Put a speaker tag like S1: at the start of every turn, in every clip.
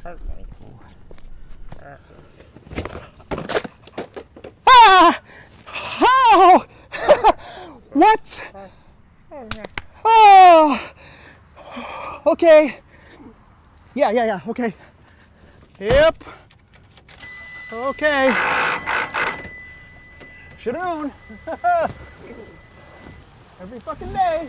S1: hurt me. Ah! Oh! What? Oh! Okay. Yeah, okay. Yep. Okay. Should've known. Every fucking day.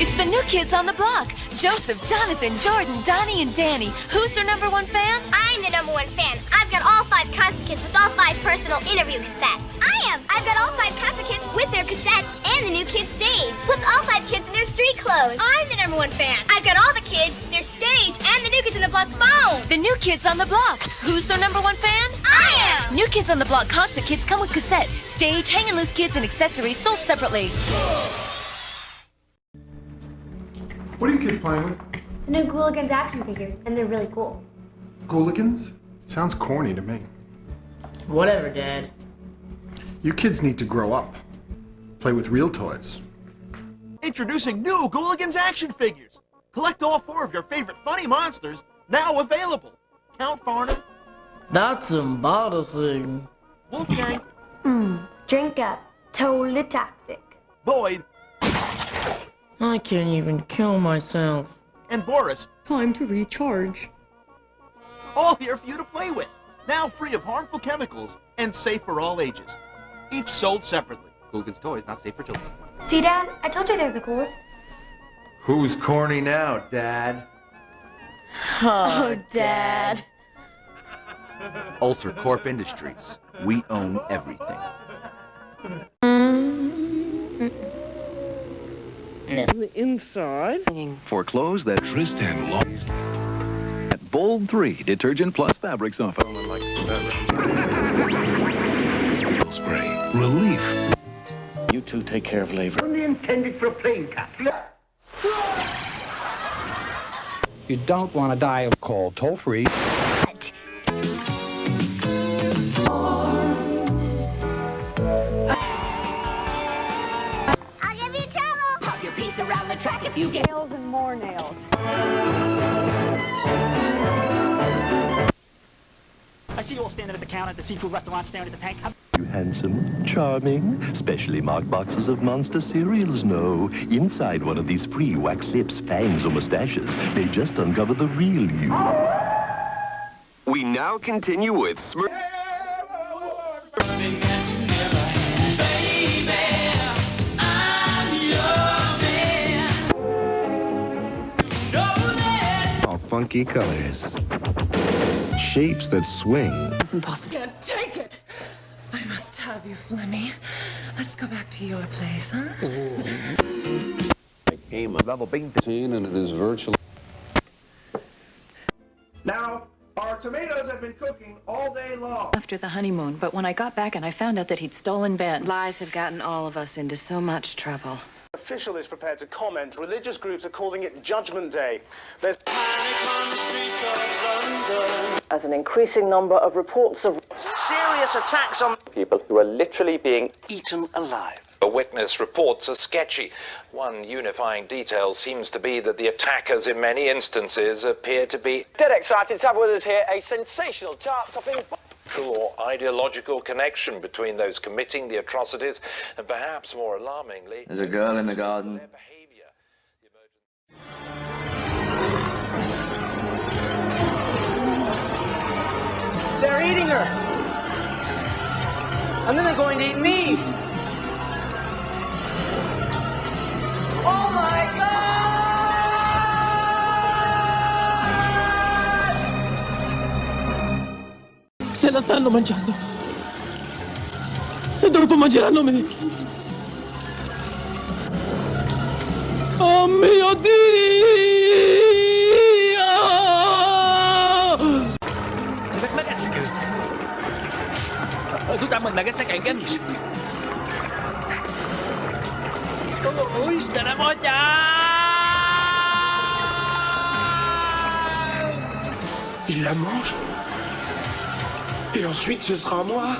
S2: It's the new kids on the block. Joseph, Jonathan, Jordan, Donnie, and Danny. Who's their number one fan?
S3: I'm the number one fan. I've got all 5 concert kits with all 5 personal interview cassettes. I am. I've got all 5 concert kits with their cassettes and the new kids stage. Plus all 5 kids in their street clothes. I'm the number one fan. I've got all the kids, their stage, and the new kids on the block phone.
S2: The new kids on the block. Who's their number one fan?
S3: I am.
S2: New kids on the block concert kits come with cassette, stage, hang and loose kids, and accessories sold separately.
S4: What are you kids playing with?
S5: The new Ghouligans action figures, and they're really cool.
S4: Ghouligans? Sounds corny to me.
S6: Whatever, Dad.
S4: You kids need to grow up. Play with real toys.
S7: Introducing new Ghouligans action figures. Collect all 4 of your favorite funny monsters, now available. Count Farnham,
S6: That's embarrassing.
S7: Wolfgang,
S5: Drink up. Totally toxic.
S7: Void,
S6: I can't even kill myself.
S7: and Boris.
S8: Time to recharge.
S7: All here for you to play with. Now free of harmful chemicals and safe for all ages. Each sold separately. Ghouligans toys not safe for children.
S5: See, Dad? I told you they're the coolest.
S9: Who's corny now, Dad?
S6: Oh,
S5: Dad.
S10: Ulcer Corp Industries. We own everything.
S1: Inside.
S11: For clothes that Tristan lost. At Bold 3 detergent plus fabric softener. Spray. Relief.
S1: You two take care of labor.
S8: Only intended for a plane cut.
S1: You don't want to die of cold. Toll free.
S3: I'll give you trouble.
S8: Pop your piece around the track if you get
S5: Nails and more nails.
S1: I see you all standing at the counter at the seafood restaurant staring at the tank.
S11: You handsome, charming, specially marked boxes of monster cereals. No, inside one of these free wax lips, fangs, or mustaches, they just uncover the real you.
S9: We now continue with
S11: All funky colors. Shapes that swing.
S8: It's impossible.
S2: Can't take it. I must have you, Flemmy. Let's go back to your place, huh?
S9: game of level being and it is virtually.
S7: Now, our tomatoes have been cooking all day long.
S8: After the honeymoon, but when I got back and I found out that he'd stolen Ben.
S2: Lies have gotten all of us into so much trouble.
S1: Official is prepared to comment. Religious groups are calling it Judgment Day. There's panic on the streets of London. As an increasing number of reports of serious attacks on people who are literally being eaten alive.
S12: The witness reports are sketchy. One unifying detail seems to be that the attackers in many instances appear to be
S1: Dead excited to have with us here a sensational chart-topping
S12: or ideological connection between those committing the atrocities and perhaps more alarmingly,
S10: There's a girl in the garden.
S12: their behavior.
S1: They're eating her! And then they're going to eat me! Oh my God! Se la stanno mangiando! E dopo mangeranno me! Oh mio Dio!
S6: Chúng ta mừng là cái snack ảnh game. Ôi, ta đã bỏ cha.
S7: Il la mange. Et ensuite, ce sera moi.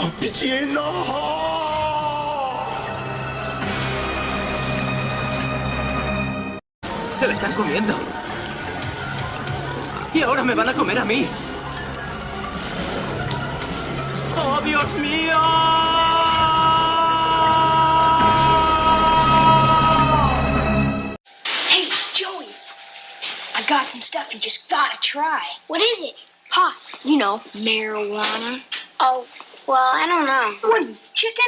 S7: Oh, pitié, non!
S13: Se la están comiendo. Y ahora me van a comer a mí. ¡Oh, Dios mío!
S3: Hey, Joey. I got some stuff you just gotta try. What is it? Pot. You know, marijuana. Oh, well, I don't know. What, chicken?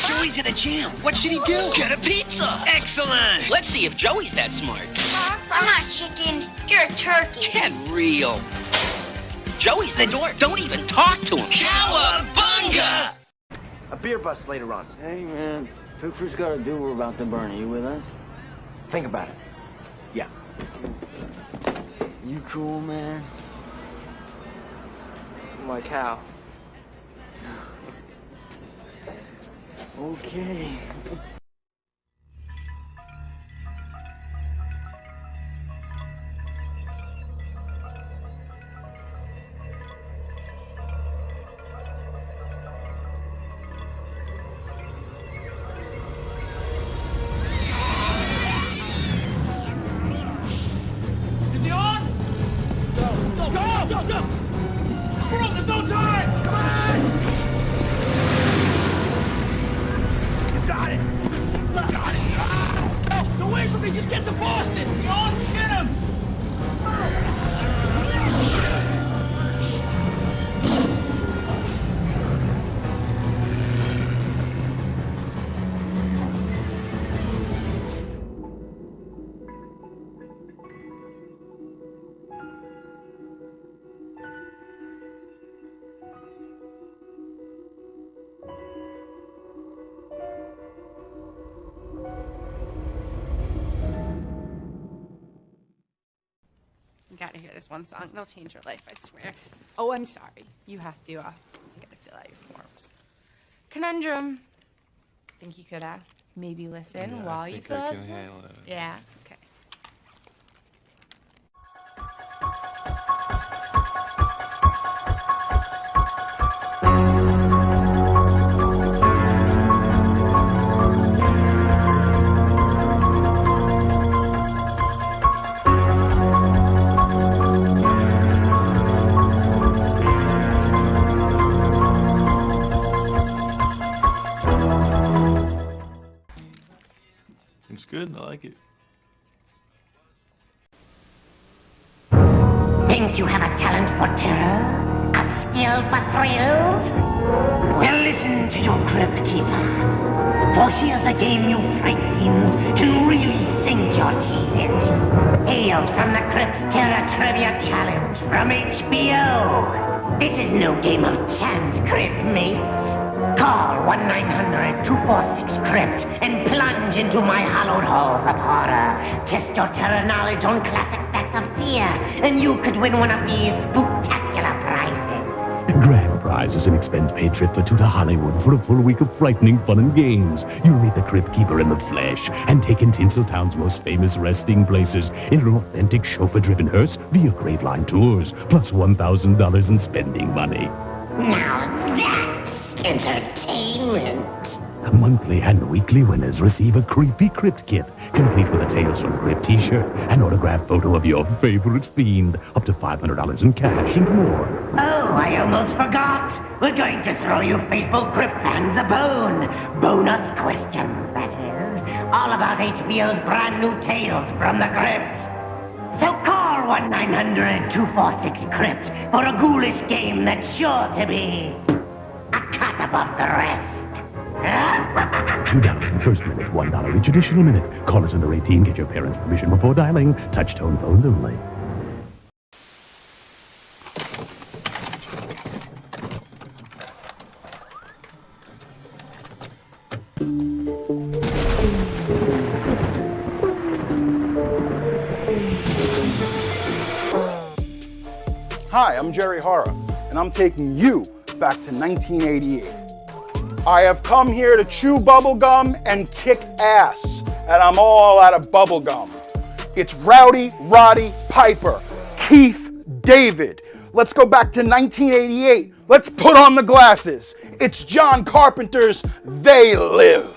S14: Joey's in a jam. What should he do? Get a pizza. Excellent. Let's see if Joey's that smart.
S3: I'm not chicken. You're a turkey.
S14: Get real. Joey's the door. Don't even talk to him. Cowabunga!
S15: A beer bus later on.
S16: Hey, man. Picture's got a do. We're about to burn. Are you with us?
S15: Think about it. Yeah.
S16: You cool, man?
S15: Like how?
S16: Okay.
S7: Is he on? Go! Screw up, there's no time! Come on! Got it! Got it! No, don't wait for me, just get to Boston! Is he on? Get him!
S17: You gotta hear this one song. It'll change your life, I swear. Oh, I'm sorry. You have to, you gotta fill out your forms. Conundrum. Think you could, maybe listen while you fill out the forms? Yeah, okay.
S18: It's good. I like it.
S19: Think you have a talent for terror? A skill for thrills? Well, listen to your crypt keeper. For here's a game you fright fiends can really sink your teeth into. Hails from the Crypt Terror Trivia Challenge from HBO. This is no game of chance, crypt mates. Call 1-900-246-CRYPT and plunge into my hallowed halls of horror. Test your terror knowledge on classic facts of fear, and you could win one of these spectacular prizes.
S11: Grand prize is an expense-paid trip for two to Hollywood for a full week of frightening fun and games. You'll meet the Crypt Keeper in the flesh and take in Tinseltown's most famous resting places in an authentic chauffeur-driven hearse via Grade Line tours, plus $1,000 in spending money.
S19: Now that's entertainment.
S11: Monthly and weekly winners receive a creepy crypt kit, complete with a Tales from the Crypt t-shirt, an autographed photo of your favorite fiend, up to $500 in cash and more.
S19: Oh, I almost forgot. We're going to throw you faithful crypt fans a bone. Bonus questions, that is. All about HBO's brand new Tales from the Crypt. So call 1-900-246-CRYPT for a ghoulish game that's sure to be a cut above the rest.
S11: $2 for first minute, $1 each additional minute. Callers under 18 get your parents' permission before dialing. Touch-tone phones only.
S20: Hi, I'm Jerry Horror, and I'm taking you back to 1988. I have come here to chew bubblegum and kick ass, and I'm all out of bubblegum. It's Rowdy Roddy Piper, Keith David. Let's go back to 1988. Let's put on the glasses. It's John Carpenter's They Live.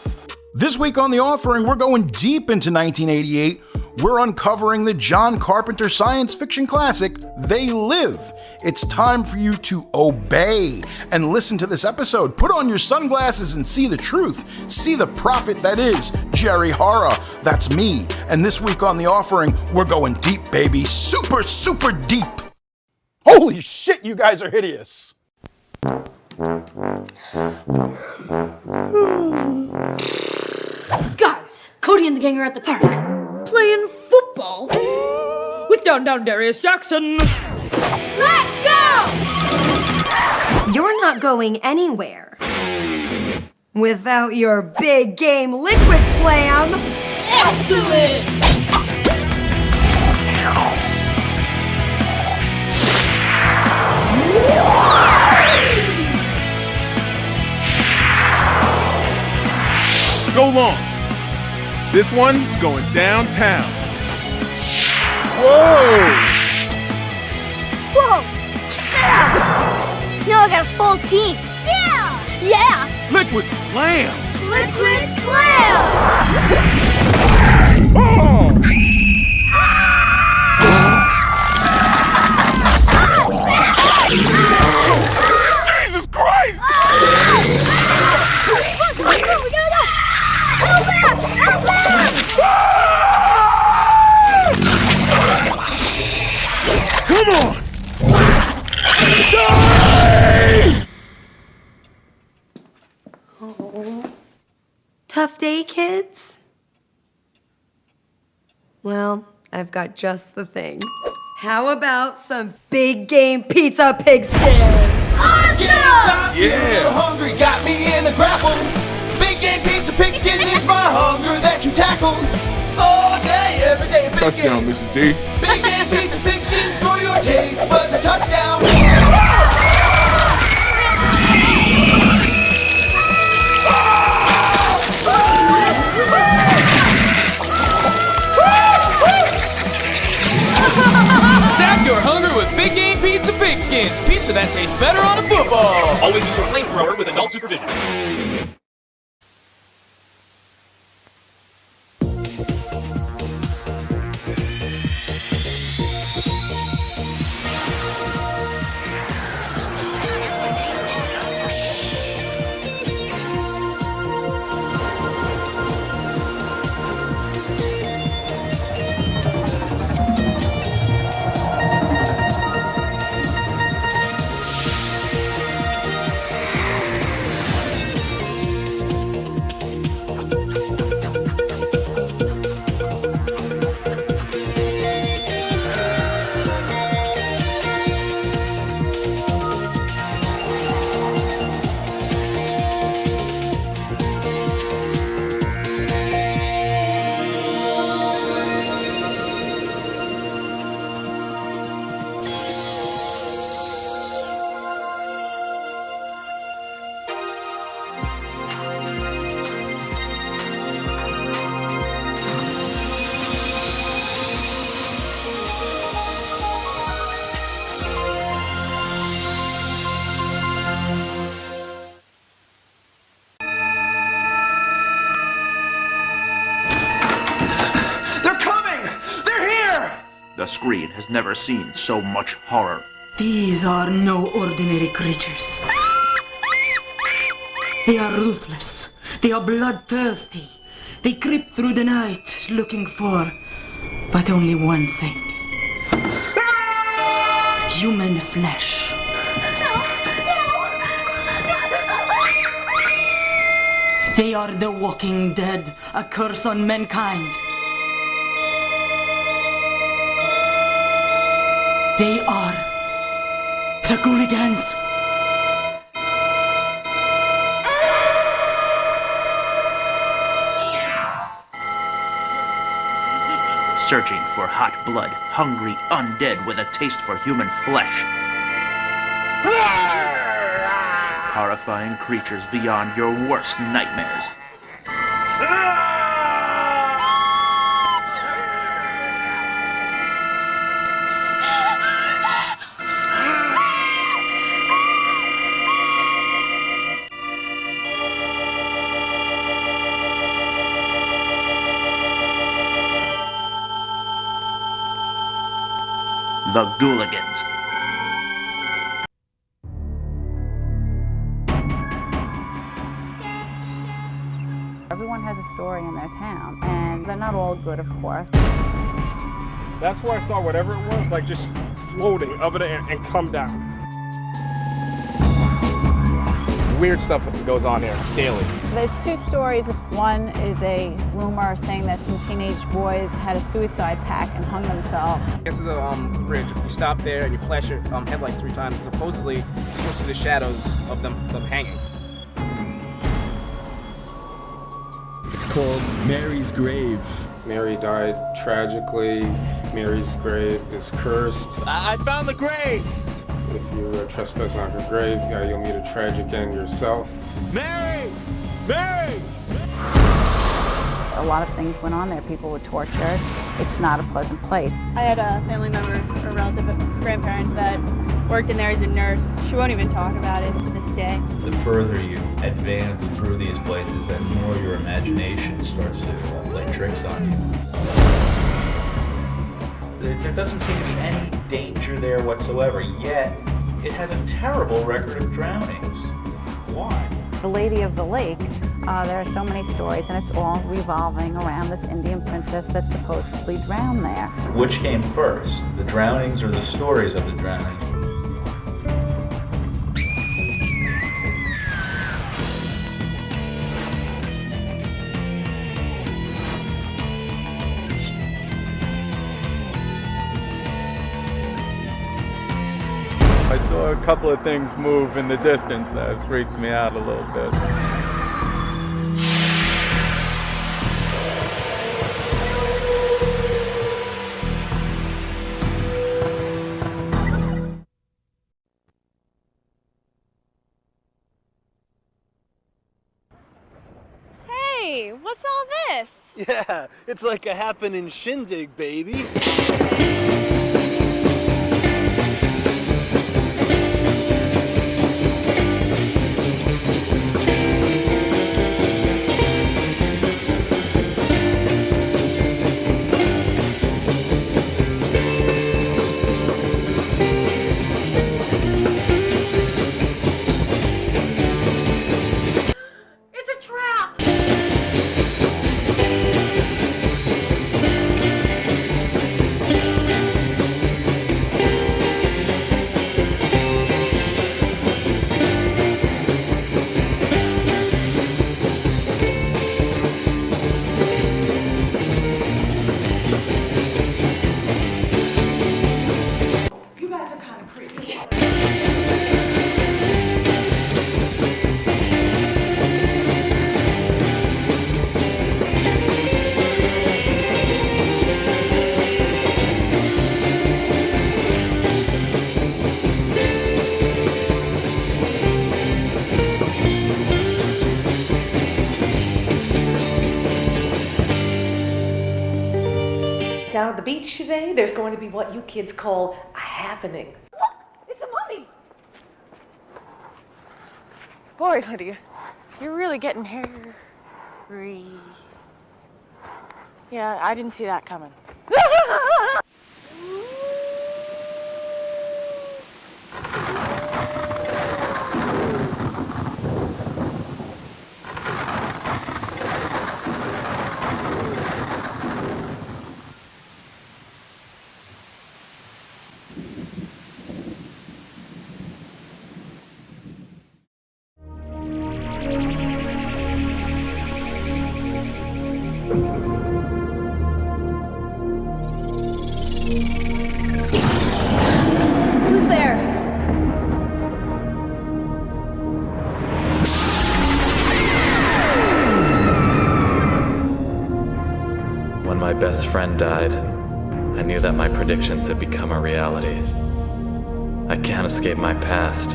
S20: This week on The Offering, we're going deep into 1988. We're uncovering the John Carpenter science fiction classic, They Live. It's time for you to obey and listen to this episode. Put on your sunglasses and see the truth. See the prophet that is Jerry Horror. That's me. And this week on The Offering, we're going deep, baby. Super, super deep. Holy shit, you guys are hideous.
S18: Guys, Cody and the gang are at the park, playing football with Down Darius Jackson.
S3: Let's go!
S21: You're not going anywhere without your big game liquid slam.
S18: Excellent!
S22: Go long. This one's going downtown.
S3: Whoa! Yeah! Now I got a full team. Yeah! Yeah!
S22: Liquid slam!
S3: Liquid slam!
S22: Oh! Jesus Christ!
S3: We gotta go! Out back!
S22: Come on!
S21: Oh. Tough day, kids? Well, I've got just the thing. How about some big game pizza pig skins?
S3: Awesome!
S22: Yeah!
S14: Hungry got me in a grapple. Big game pizza pigskin is my hunger that you tackle. All day, every day, big
S22: Touchdown,
S14: game.
S22: Mrs. D.
S14: Big game pizza pigskins for your taste buds a touchdown.
S23: Sap your hunger with Big Game Pizza Pigskins. Pizza that tastes better on a football.
S24: Always use a flamethrower with adult supervision.
S10: The screen has never seen so much horror.
S25: These are no ordinary creatures. They are ruthless. They are bloodthirsty. They creep through the night looking for but only one thing. Human flesh. They are the walking dead, a curse on mankind. They are the Ghouligans.
S10: Searching for hot blood, hungry undead with a taste for human flesh. Horrifying creatures beyond your worst nightmares. the Ghouligans.
S2: Everyone has a story in their town, and they're not all good, of course.
S4: That's where I saw whatever it was, like just floating up in the air and come down. Weird stuff goes on here daily.
S5: There's two stories. One is a rumor saying that some teenage boys had a suicide pact and hung themselves.
S8: Get to the bridge. You stop there and you flash your headlights 3 times. Supposedly, you're supposed to see the shadows of them hanging.
S9: It's called Mary's Grave.
S4: Mary died tragically. Mary's grave is cursed.
S9: I found the grave!
S4: If you trespass on her grave, you'll meet a tragic end yourself.
S9: Mary! Mary!
S5: A lot of things went on there. People were tortured. It's not a pleasant place.
S26: I had a family member, a relative, a grandparent that worked in there as a nurse. She won't even talk about it to this day.
S27: The further you advance through these places, the more your imagination starts to play tricks on you. There doesn't seem to be any danger there whatsoever, yet it has a terrible record of drownings. Why?
S5: The Lady of the Lake, there are so many stories, and it's all revolving around this Indian princess that supposedly drowned there.
S27: Which came first, the drownings or the stories of the drownings?
S4: I saw a couple of things move in the distance that freaked me out a little bit.
S26: Hey, what's all this?
S28: Yeah, it's like a happening shindig, baby.
S29: Down at the beach today, there's going to be what you kids call a happening.
S26: Look, it's a mummy.
S29: Boy, Lydia, you're really getting hairy. Yeah, I didn't see that coming.
S26: Who's there?
S12: When my best friend died, I knew that my predictions had become a reality. I can't escape my past.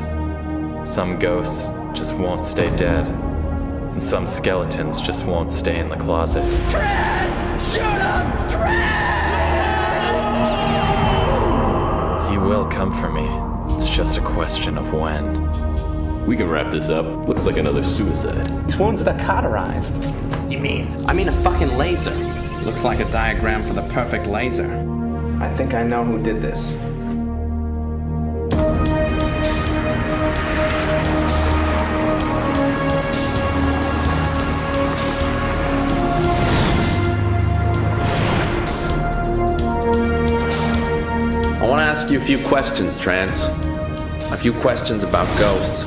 S12: Some ghosts just won't stay dead, and some skeletons just won't stay in the closet.
S14: Trans! Shoot him! Trans!
S12: He will come for me. It's just a question of when.
S11: We can wrap this up. Looks like another suicide.
S30: These wounds are cauterized.
S12: You mean?
S30: I mean a fucking laser. Looks like a diagram for the perfect laser.
S8: I think I know who did this.
S1: few questions, Trance. A few questions about ghosts.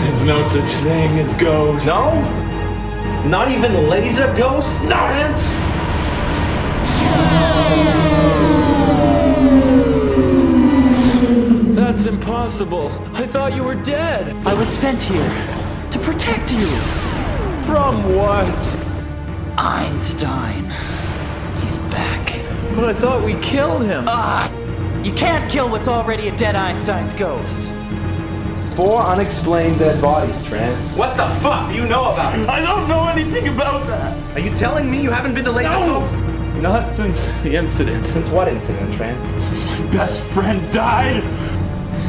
S9: There's no such thing as ghosts.
S1: No? Not even laser ghosts? Trance?
S9: That's impossible. I thought you were dead.
S6: I was sent here to protect you.
S9: From what?
S6: Einstein. He's back.
S9: But I thought we killed him.
S6: You can't kill what's already a dead Einstein's ghost.
S1: 4 unexplained dead bodies, Trance. What the fuck do you know about it?
S9: I don't know anything about that.
S1: Are you telling me you haven't been to Laser Cove?
S9: Not since the incident.
S1: Since what incident, Trance?
S9: Since my best friend died.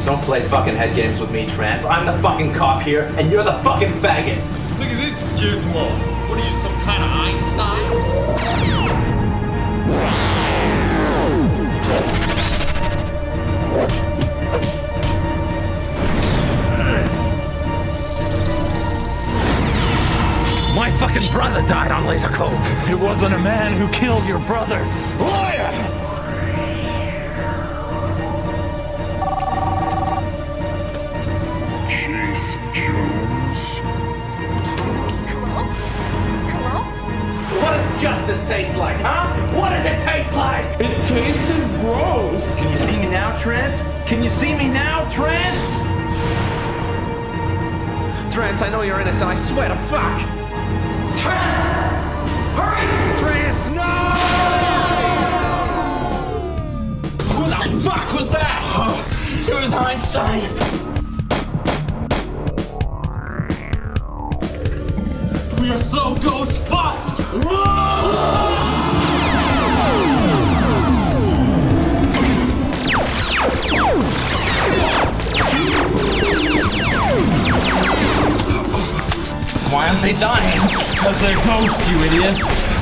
S1: Don't play fucking head games with me, Trance. I'm the fucking cop here, and you're the fucking faggot.
S23: Look at this gizmo. What are you, some kind of Einstein?
S1: My fucking brother died on Laser Cove.
S9: It wasn't a man who killed your brother. Liar!
S11: Chase Jones.
S1: What does justice taste like, huh? What does it taste like?
S9: It tasted gross.
S1: Can you see me now, Trance? Can you see me now, Trance? Trance, I know you're innocent. I swear to fuck. Trance! Hurry! Trance, no!
S23: Who the fuck was that?
S6: It was Einstein.
S23: We are so ghost fucked! Why aren't they dying?
S9: Because they're ghosts, you idiot.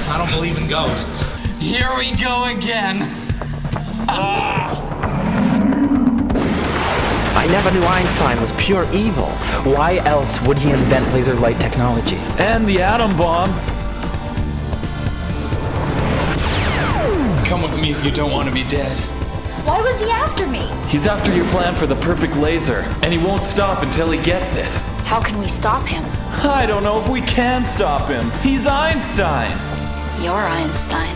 S23: I don't believe in ghosts.
S6: Here we go again.
S7: I never knew Einstein was pure evil. Why else would he invent laser light technology?
S9: And the atom bomb.
S23: Come with me if you don't want to be dead.
S3: Why was he after me?
S9: He's after your plan for the perfect laser, and he won't stop until he gets it.
S3: How can we stop him?
S9: I don't know if we can stop him. He's Einstein.
S3: You're Einstein.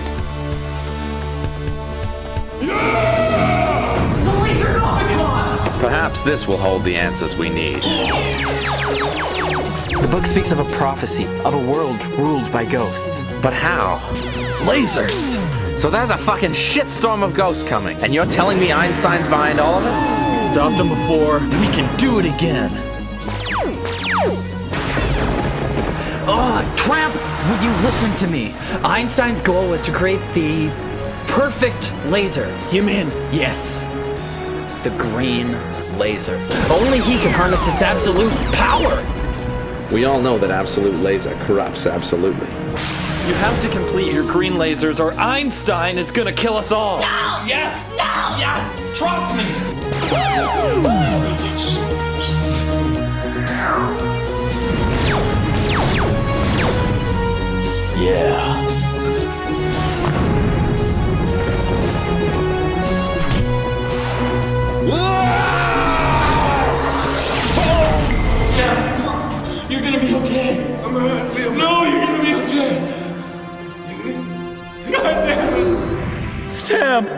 S1: Perhaps this will hold the answers we need.
S7: The book speaks of a prophecy, of a world ruled by ghosts.
S1: But how?
S9: Lasers.
S1: So there's a fucking shitstorm of ghosts coming, and you're telling me Einstein's behind all of it?
S9: We stopped him before, we can do it again.
S6: Oh, Tramp! Would you listen to me? Einstein's goal was to create the perfect laser.
S9: You mean?
S6: Yes. The green laser. Only he can harness its absolute power.
S1: We all know that absolute laser corrupts absolutely.
S9: You have to complete your green lasers or Einstein is gonna kill us all.
S23: No! Yes! No! Yes! Trust me!
S9: Yeah.
S23: You're gonna be okay. I'm hurt, Liam. No, you're gonna be okay. God damn it.
S9: Stamp!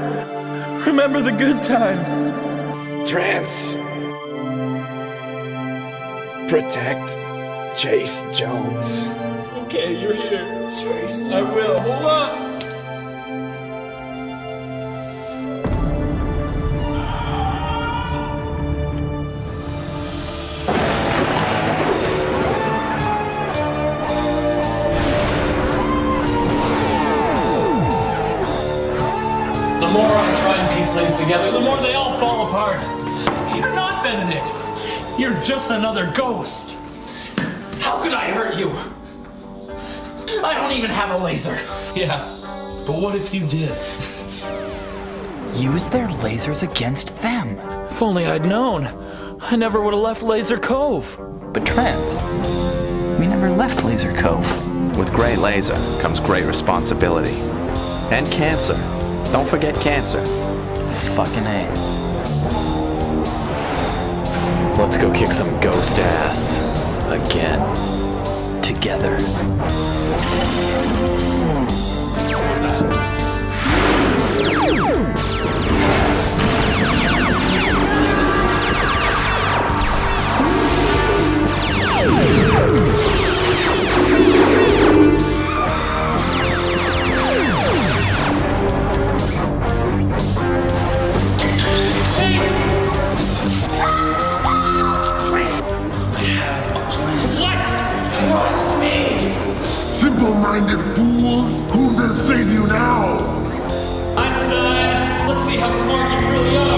S9: Remember the good times.
S1: Trance. Protect Chase Jones.
S23: Okay, you're here. Chase, I will. Hold on. The more I try and piece things together, the more they all fall apart. You're not Benedict. You're just another ghost. How could I hurt you? I don't even have a laser. Yeah, but what if you did?
S6: Use their lasers against them.
S9: If only I'd known. I never would have left Laser Cove.
S6: But Trent, we never left Laser Cove.
S1: With great laser comes great responsibility. And cancer. Don't forget cancer.
S7: Fucking A. Let's go kick some ghost ass. Again. Together.
S11: Simple-minded fools! Who'll they save you now?
S23: Einstein, let's see how smart you really are.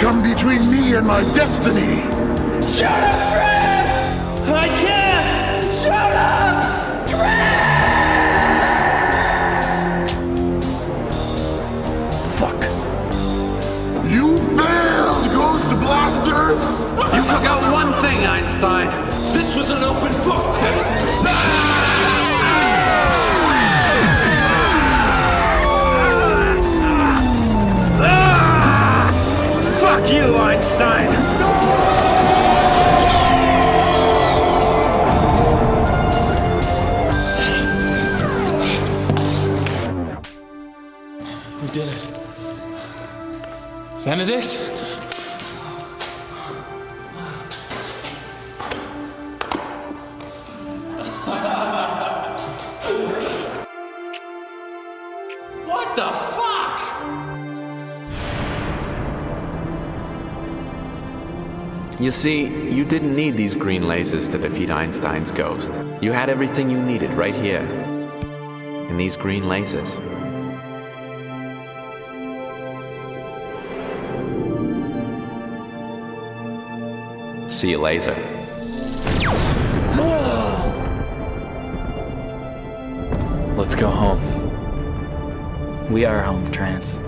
S11: Come between me and my destiny!
S14: Shut up, Trent! I can't! Shut up!
S11: Fuck. You failed, Ghost Blasters!
S9: You forgot one thing, Einstein. This was an open book test.
S1: Fuck you, Einstein!
S23: We did it. Benedict?
S9: What the fuck?
S13: You see, you didn't need these green lasers to defeat Einstein's ghost. You had everything you needed right here. In these green lasers. See you laser.
S7: Let's go home. We are home, Trance.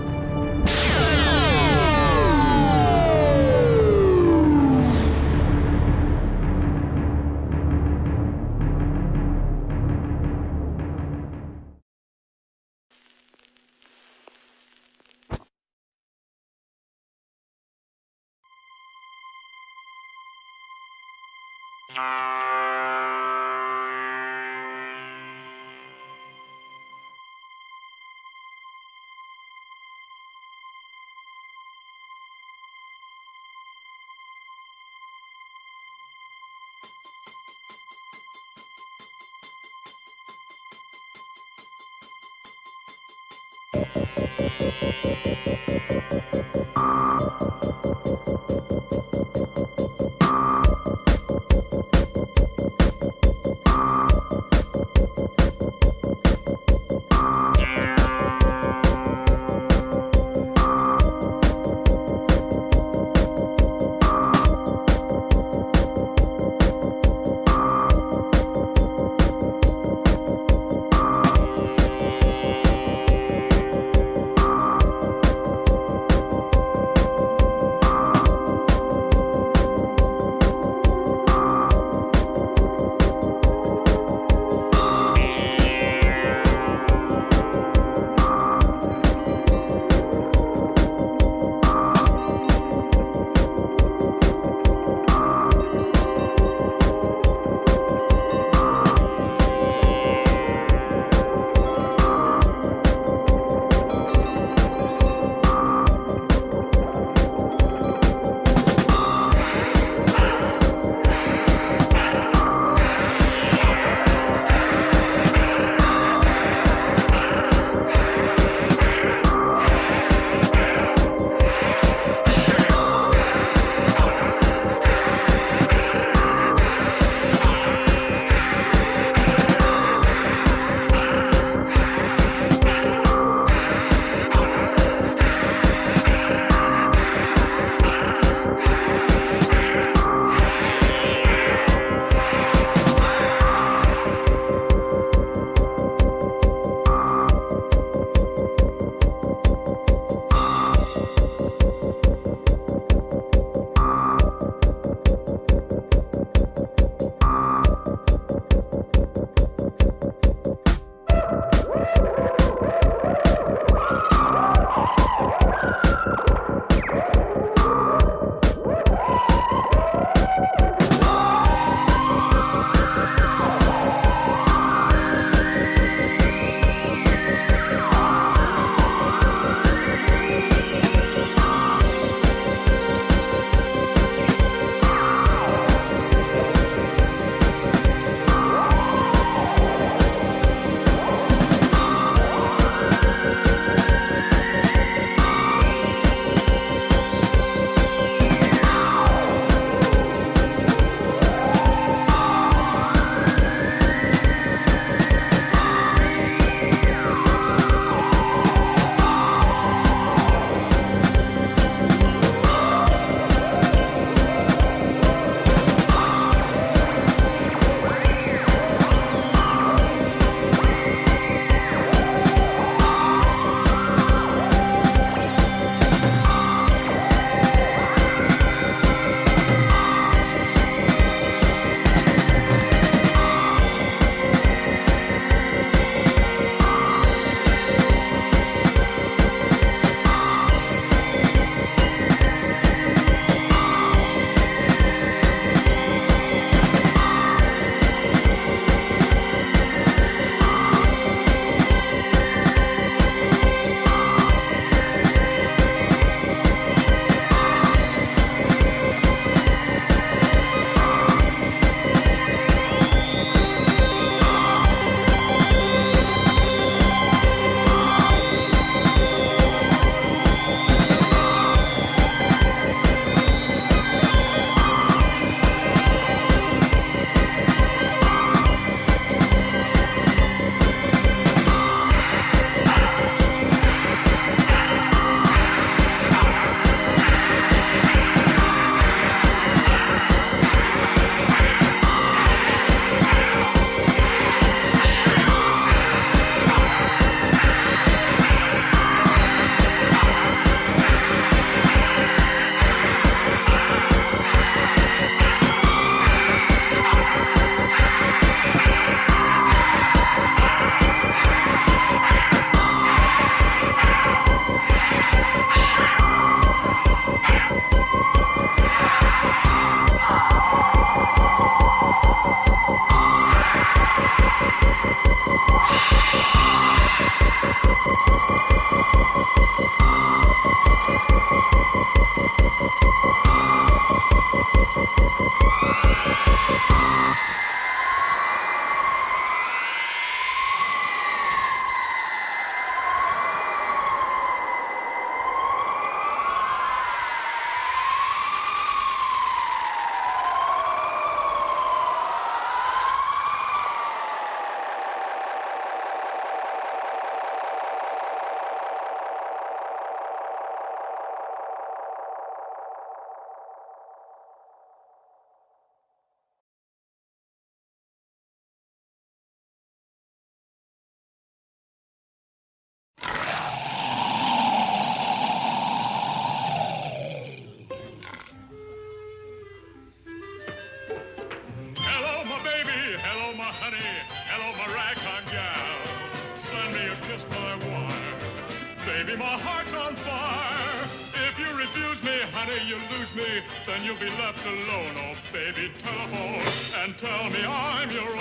S15: Baby, my heart's on fire. If you refuse me, honey, you lose me. Then you'll be left alone. Oh, baby, telephone and tell me I'm your own.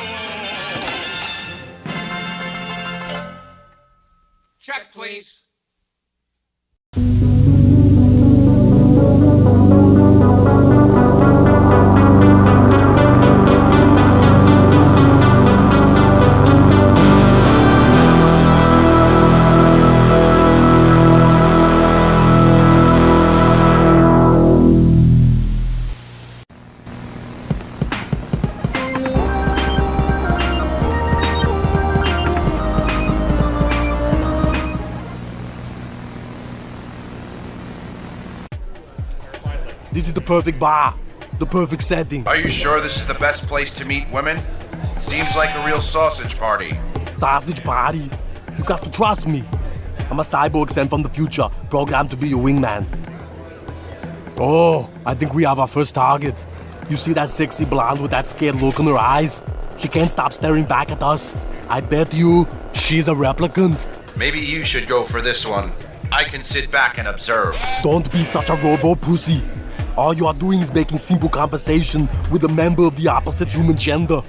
S1: Check, please.
S16: This is the perfect bar, the perfect setting.
S17: Are you sure this is the best place to meet women? Seems like a real sausage party.
S16: Sausage party? You got to trust me. I'm a cyborg sent from the future, programmed to be your wingman. Oh, I think we have our first target. You see that sexy blonde with that scared look in her eyes? She can't stop staring back at us. I bet you she's a replicant.
S17: Maybe you should go for this one. I can sit back and observe.
S16: Don't be such a robo-pussy. All you are doing is making simple conversation with a member of the opposite human gender.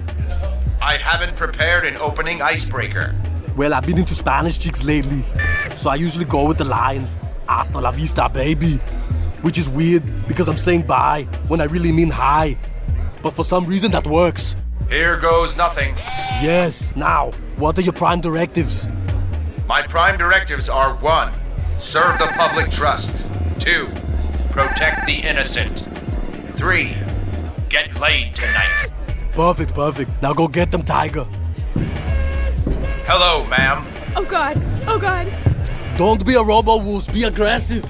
S17: I haven't prepared an opening icebreaker.
S16: Well, I've been into Spanish chicks lately, so I usually go with the line, hasta la vista, baby. Which is weird, because I'm saying bye when I really mean hi. But for some reason that works.
S17: Here goes nothing.
S16: Yes, now, what are your prime directives?
S17: My prime directives are 1. Serve the public trust. 2. Protect the innocent. 3. Get laid tonight.
S16: Perfect. Now go get them, Tiger.
S17: Hello, ma'am.
S18: Oh God.
S16: Don't be a robo-woos, be aggressive.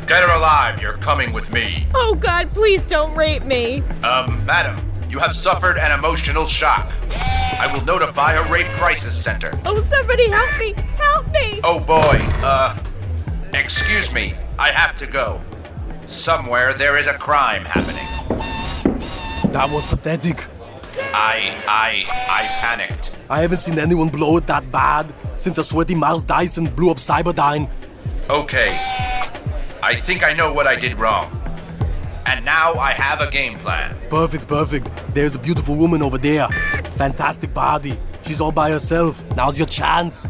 S17: Dead or alive, you're coming with me.
S18: Oh God, please don't rape me.
S17: Madam, you have suffered an emotional shock. I will notify a rape crisis center.
S18: Oh, somebody help me! Help me!
S17: Oh boy, excuse me, I have to go. Somewhere there is a crime happening.
S16: That was pathetic.
S17: I panicked.
S16: I haven't seen anyone blow it that bad since a sweaty Miles Dyson blew up Cyberdyne.
S17: Okay, I think I know what I did wrong. And now I have a game plan.
S16: Perfect. There's a beautiful woman over there. Fantastic body. She's all by herself. Now's your chance.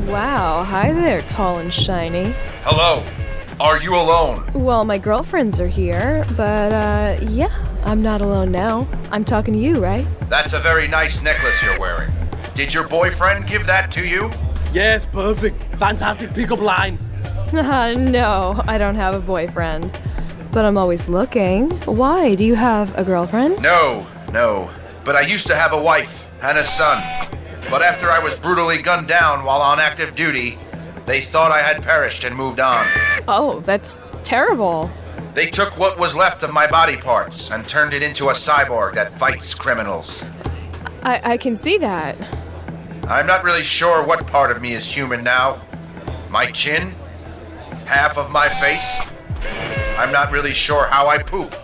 S18: Wow, hi there, tall and shiny.
S17: Hello. Are you alone?
S18: Well, my girlfriends are here, but yeah, I'm not alone now. I'm talking to you, right?
S17: That's a very nice necklace you're wearing. Did your boyfriend give that to you?
S16: Yes, perfect. Fantastic pickup line.
S18: No, I don't have a boyfriend. But I'm always looking. Why? Do you have a girlfriend?
S17: No. But I used to have a wife and a son. But after I was brutally gunned down while on active duty, they thought I had perished and moved on.
S18: Oh, that's terrible.
S17: They took what was left of my body parts and turned it into a cyborg that fights criminals.
S18: I can see that.
S17: I'm not really sure what part of me is human now. My chin? Half of my face? I'm not really sure how I poop.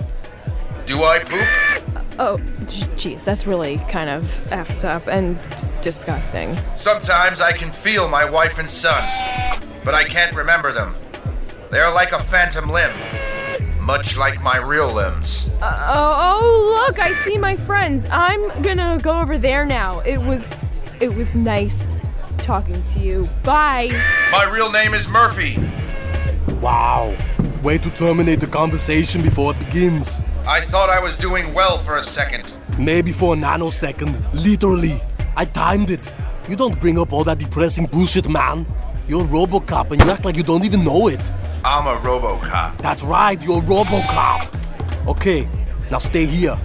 S17: Do I poop?
S18: Oh, jeez, that's really kind of effed up and disgusting.
S17: Sometimes I can feel my wife and son, but I can't remember them. They're like a phantom limb, much like my real limbs.
S18: Oh, look, I see my friends. I'm gonna go over there now. It was nice talking to you. Bye.
S17: My real name is Murphy.
S16: Wow. Way to terminate the conversation before it begins.
S17: I thought I was doing well for a second.
S16: Maybe for a nanosecond. Literally. I timed it. You don't bring up all that depressing bullshit, man. You're a RoboCop and you act like you don't even know it.
S17: I'm a RoboCop.
S16: That's right, you're a RoboCop. Okay, now stay here.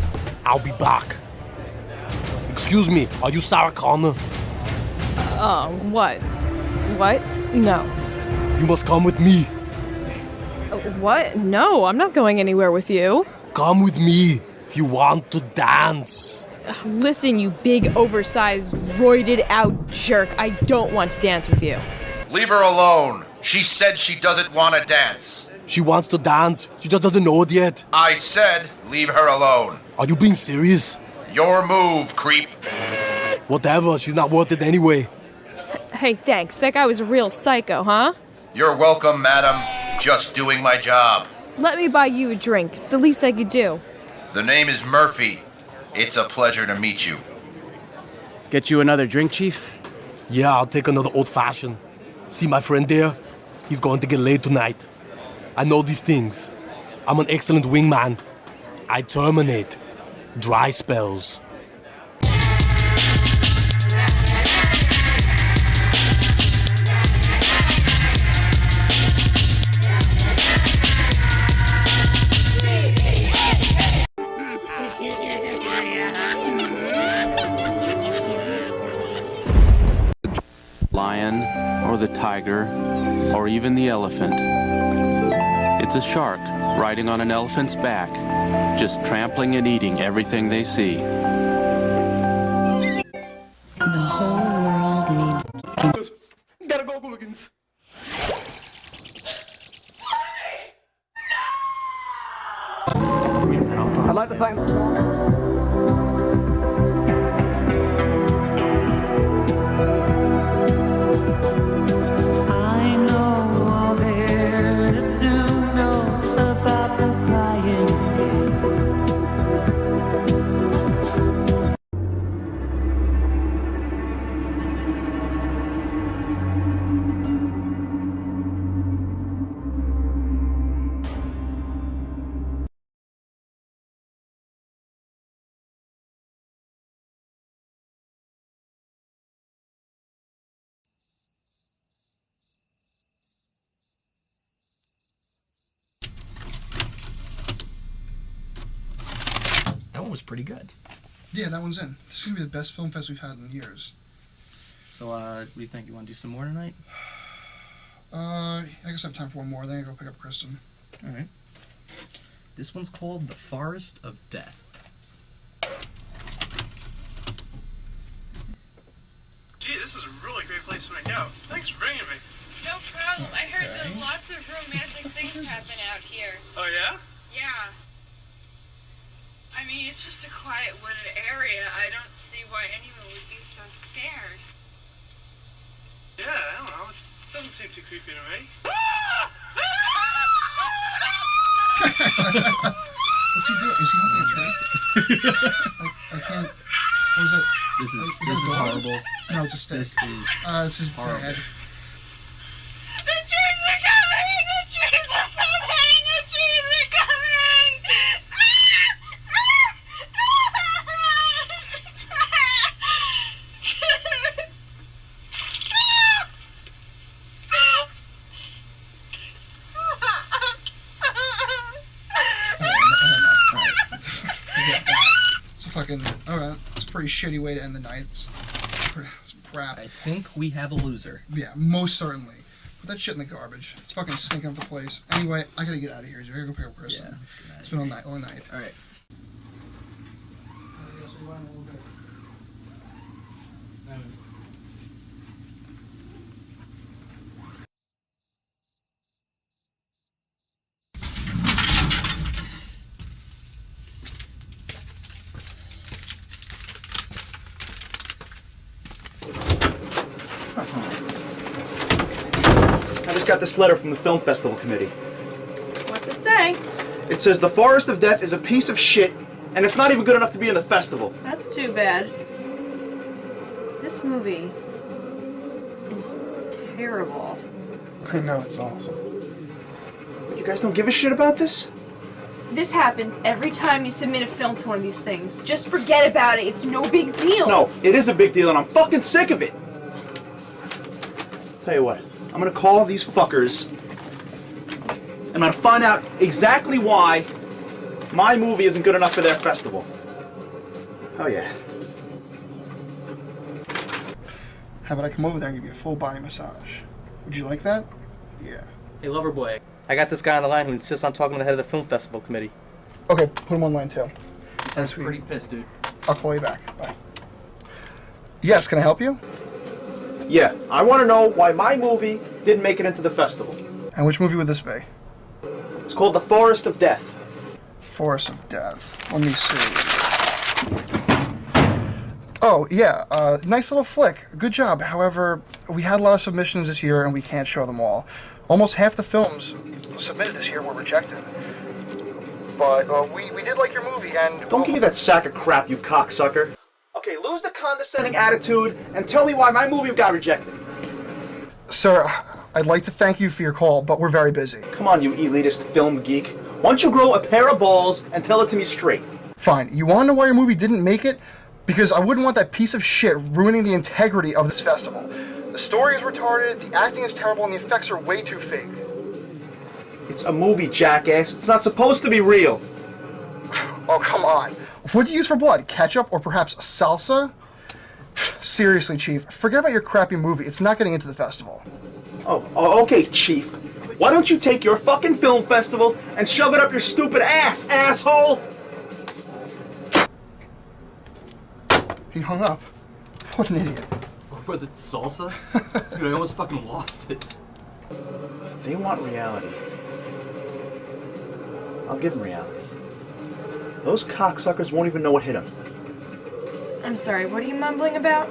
S16: I'll be back. Excuse me, are you Sarah Connor?
S18: What? What? No.
S16: You must come with me.
S18: What? No, I'm not going anywhere with you.
S16: Come with me if you want to dance.
S18: Listen, you big, oversized, roided out jerk. I don't want to dance with you.
S17: Leave her alone. She said she doesn't want to dance.
S16: She wants to dance. She just doesn't know it yet.
S17: I said leave her alone.
S16: Are you being serious?
S17: Your move, creep.
S16: Whatever, she's not worth it anyway.
S18: Hey, thanks. That guy was a real psycho, huh?
S17: You're welcome, madam. Just doing my job.
S18: Let me buy you a drink. It's the least I could do.
S17: The name is Murphy. It's a pleasure to meet you.
S8: Get you another drink, Chief?
S16: Yeah, I'll take another old-fashioned. See my friend there? He's going to get laid tonight. I know these things. I'm an excellent wingman. I terminate dry spells.
S2: Lion, or the tiger, or even the elephant. It's a shark riding on an elephant's back, just trampling and eating everything they see.
S5: The whole world needs...
S16: Gotta go, Ghouligans.
S8: I'd like to thank...
S10: That one was pretty good.
S19: Yeah, that one's in. This is going to be the best film fest we've had in years.
S10: So, what do you think? You want to do some more tonight?
S19: I guess I have time for one more, then I go pick up Kristen.
S10: Alright. This one's called The Forest of Death.
S20: Gee, this is a really great place to make out. Thanks for bringing me.
S21: No problem. I heard there's lots of romantic things happen out here.
S20: Oh, yeah?
S21: Yeah. I mean, it's just a quiet wooded area. I don't see why anyone would be so scared.
S20: Yeah, I don't know. It doesn't seem too creepy to me.
S19: What's he doing? Is he holding a tree? I can't... What is it?
S10: This is
S19: that a dog?
S10: horrible.
S19: No, it's a stick.
S10: This
S19: This is
S10: horrible.
S19: bad.
S21: The trees are coming! The trees are coming! The trees are coming!
S19: Forget that. It's a fucking... Alright, it's a pretty shitty way to end the night. It's crap.
S10: I think we have a loser.
S19: Yeah, most certainly. Put that shit in the garbage. It's fucking stinking up the place. Anyway, I gotta get out of here. I gotta go pick up Kristen.
S10: Yeah, let's get out of
S19: It's been all night.
S10: All right.
S22: I just got this letter from the Film Festival Committee.
S26: What's it say?
S22: It says The Forest of Death is a piece of shit, and it's not even good enough to be in the festival.
S26: That's too bad. This movie is terrible.
S22: I know, it's awesome. You guys don't give a shit about this?
S26: This happens every time you submit a film to one of these things. Just forget about it. It's no big deal.
S22: No, it is a big deal, and I'm fucking sick of it. Tell you what, I'm gonna call these fuckers. I'm gonna find out exactly why my movie isn't good enough for their festival. Oh yeah.
S19: How about I come over there and give you a full body massage? Would you like that? Yeah.
S10: Hey, Loverboy, I got this guy on the line who insists on talking to the head of the Film Festival Committee.
S19: Okay, put him on line too.
S10: Sounds pretty pissed, dude.
S19: I'll call you back. Bye. Yes, can I help you?
S22: Yeah, I want to know why my movie didn't make it into the festival.
S19: And which movie would this be?
S22: It's called The Forest of Death.
S19: Forest of Death. Let me see. Oh, yeah, nice little flick. Good job. However, we had a lot of submissions this year and we can't show them all. Almost half the films submitted this year were rejected. But we did like your movie, and...
S22: Don't give me that sack of crap, you cocksucker. Okay, lose the condescending attitude and tell me why my movie got rejected.
S19: Sir, I'd like to thank you for your call, but we're very busy.
S22: Come on, you elitist film geek. Why don't you grow a pair of balls and tell it to me straight?
S19: Fine. You want to know why your movie didn't make it? Because I wouldn't want that piece of shit ruining the integrity of this festival. The story is retarded, the acting is terrible, and the effects are way too fake.
S22: It's a movie, jackass. It's not supposed to be real.
S19: Oh, come on. What do you use for blood? Ketchup or perhaps salsa? Seriously, Chief, forget about your crappy movie. It's not getting into the festival.
S22: Oh, okay, Chief. Why don't you take your fucking film festival and shove it up your stupid ass, asshole?
S19: He hung up. What an idiot.
S10: Or was it salsa? Dude, I almost fucking lost it.
S22: If they want reality, I'll give them reality. Those cocksuckers won't even know what hit them.
S18: I'm sorry, what are you mumbling about?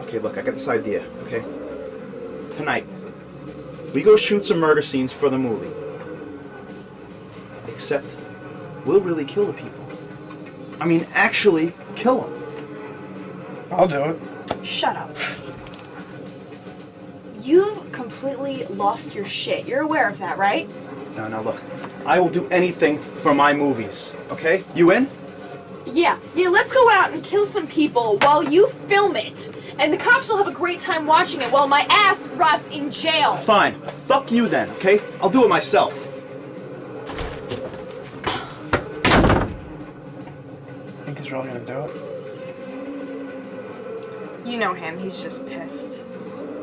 S22: Okay, look, I got this idea, okay? Tonight, we go shoot some murder scenes for the movie. Except, we'll really kill the people. I mean, actually kill them.
S8: I'll do it.
S18: Shut up. You've completely lost your shit. You're aware of that, right?
S22: No, look. I will do anything for my movies, okay? You in?
S18: Yeah, let's go out and kill some people while you film it. And the cops will have a great time watching it while my ass rots in jail.
S22: Fine. Fuck you then, okay? I'll do it myself.
S8: Think he's really gonna do it?
S18: You know him, he's just pissed.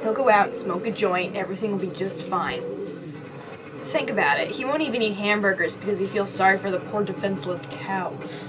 S18: He'll go out and smoke a joint and everything will be just fine. Think about it, he won't even eat hamburgers because he feels sorry for the poor defenseless cows.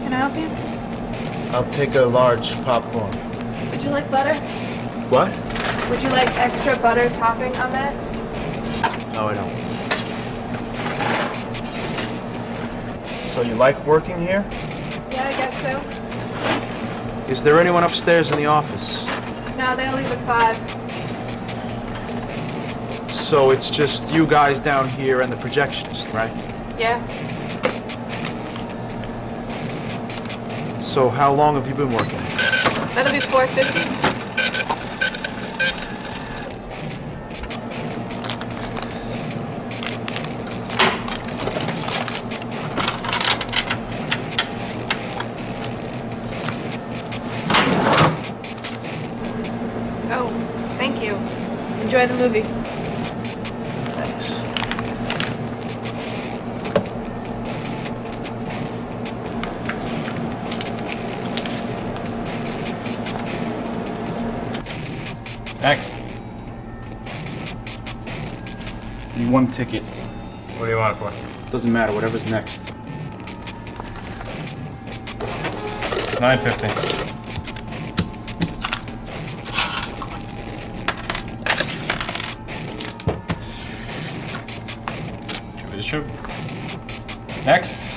S3: Can I help you?
S22: I'll take a large popcorn.
S3: Would you like butter?
S22: What?
S3: Would you like extra butter topping on that?
S22: No, I don't. So you like working here?
S3: Yeah, I guess so.
S22: Is there anyone upstairs in the office?
S3: No, they'll leave at 5.
S22: So it's just you guys down here and the projectionist, right?
S3: Yeah.
S22: So how long have you been working?
S3: That'll be $4.50. Oh, thank you. Enjoy the movie.
S22: Thanks.
S4: Next. Need one ticket.
S8: What do you want it for?
S4: Doesn't matter, whatever's next.
S8: $9.50.
S4: Enjoy the show. Next.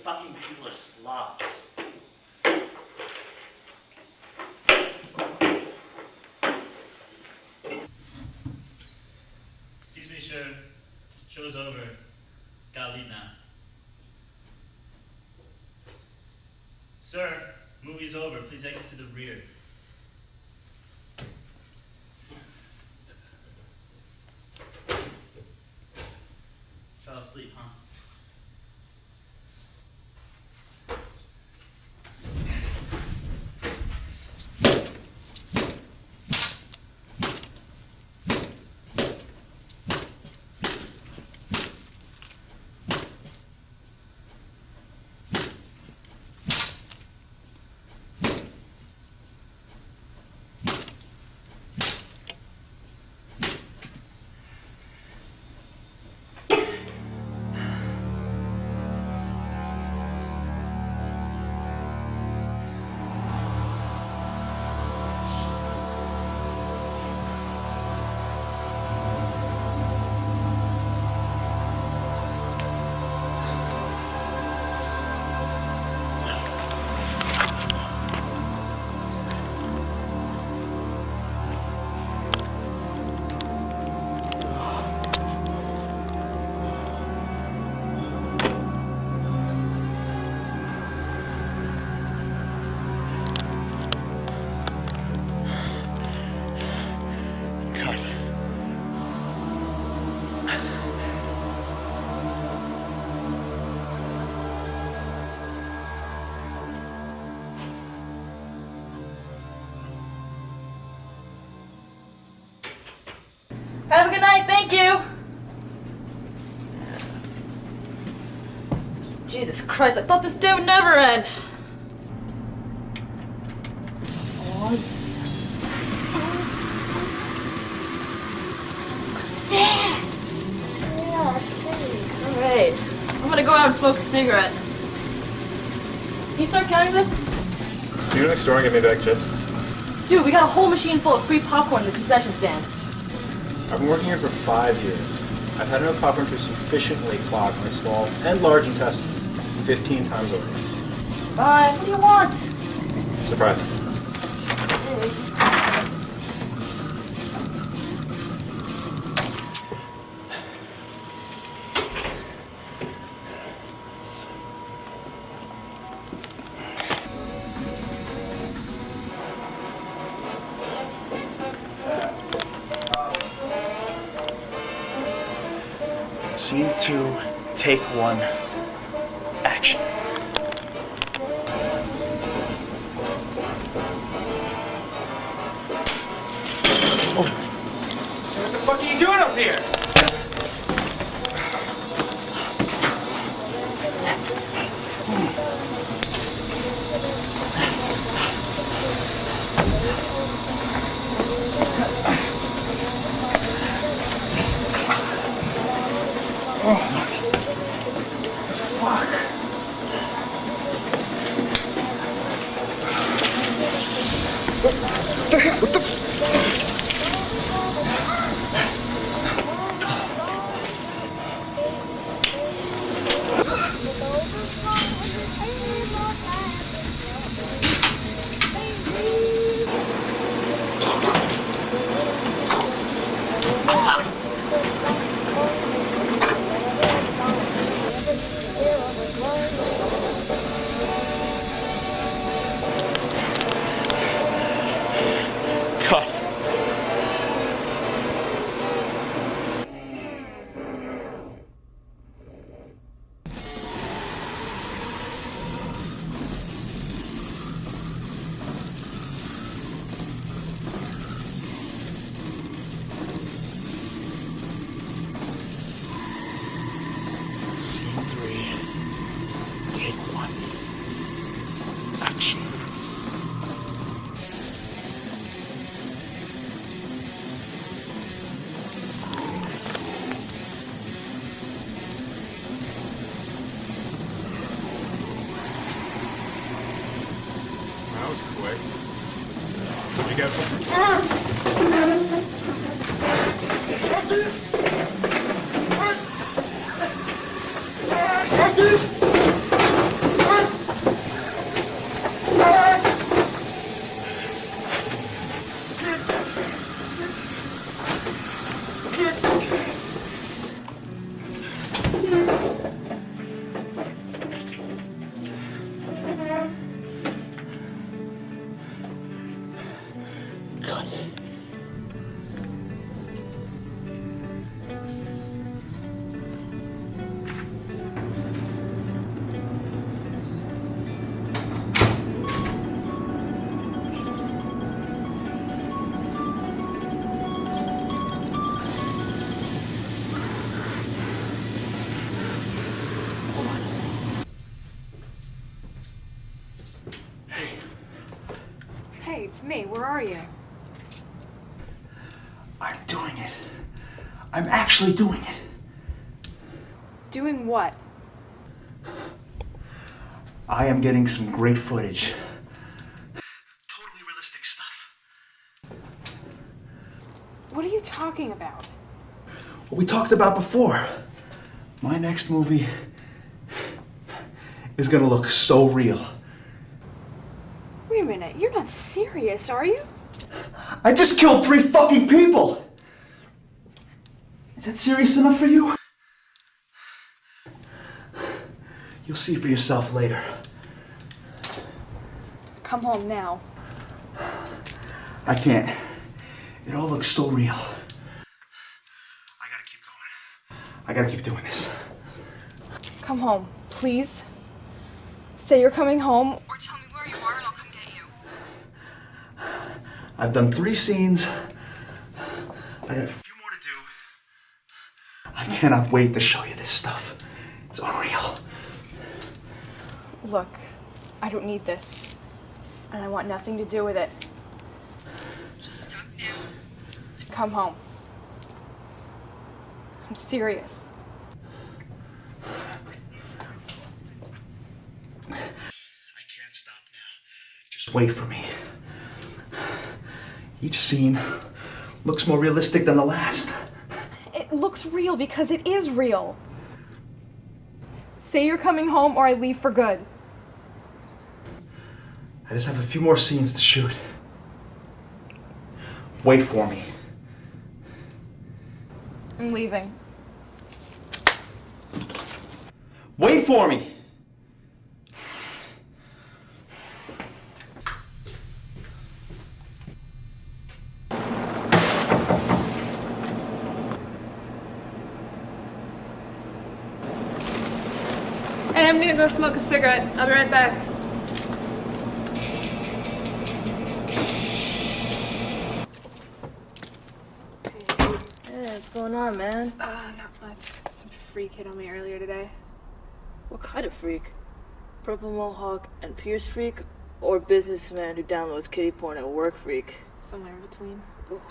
S6: fucking people are slobs. Excuse me, sir. Show's over. Gotta leave now. Sir, movie's over. Please exit to the rear. Fell asleep, huh?
S18: Have a good night, thank you! Jesus Christ, I thought this day would never end! Alright, I'm gonna go out and smoke a cigarette. Can you start counting this?
S4: Can you go next door and get me a bag of chips?
S18: Dude, we got a whole machine full of free popcorn in the concession stand.
S4: I've been working here for 5 years. I've had enough popcorn to sufficiently clog my small and large intestines 15 times over.
S18: Fine, what do you want?
S4: Surprise me.
S22: Scene 2, take 1, action.
S8: What the fuck are you doing up here?
S19: What the
S22: Cut. Scene 3, take 1, action.
S4: That was quick. Did you get
S18: me. Where are you?
S22: I'm doing it. I'm actually doing it.
S18: Doing what?
S22: I am getting some great footage.
S18: What are you talking about?
S22: What we talked about before. My next movie is gonna look so real.
S18: Wait a minute, you're not serious, are you?
S22: I just killed 3 fucking people! Is that serious enough for you? You'll see for yourself later.
S18: Come home now.
S22: I can't. It all looks so real. I gotta keep going. I gotta keep doing this.
S18: Come home, please. Say you're coming home, or tell me where you are and I'll come get you.
S22: I've done 3 scenes. I got a few more to do. I cannot wait to show you this stuff. It's unreal.
S18: Look, I don't need this. And I want nothing to do with it. Just stop now. Come home. I'm serious.
S22: I can't stop now. Just wait for me. Each scene looks more realistic than the last.
S18: It looks real because it is real. Say you're coming home or I leave for good.
S22: I just have a few more scenes to shoot. Wait for me.
S18: I'm leaving.
S22: Wait for me!
S3: Hey, I'm gonna go smoke a cigarette. I'll be right back.
S11: Hey, what's going on, man?
S3: Not much. Some freak hit on me earlier today.
S11: What kind of freak? Purple Mohawk and Pierce freak? Or businessman who downloads kitty porn at work freak?
S3: Somewhere in between.
S11: Ugh.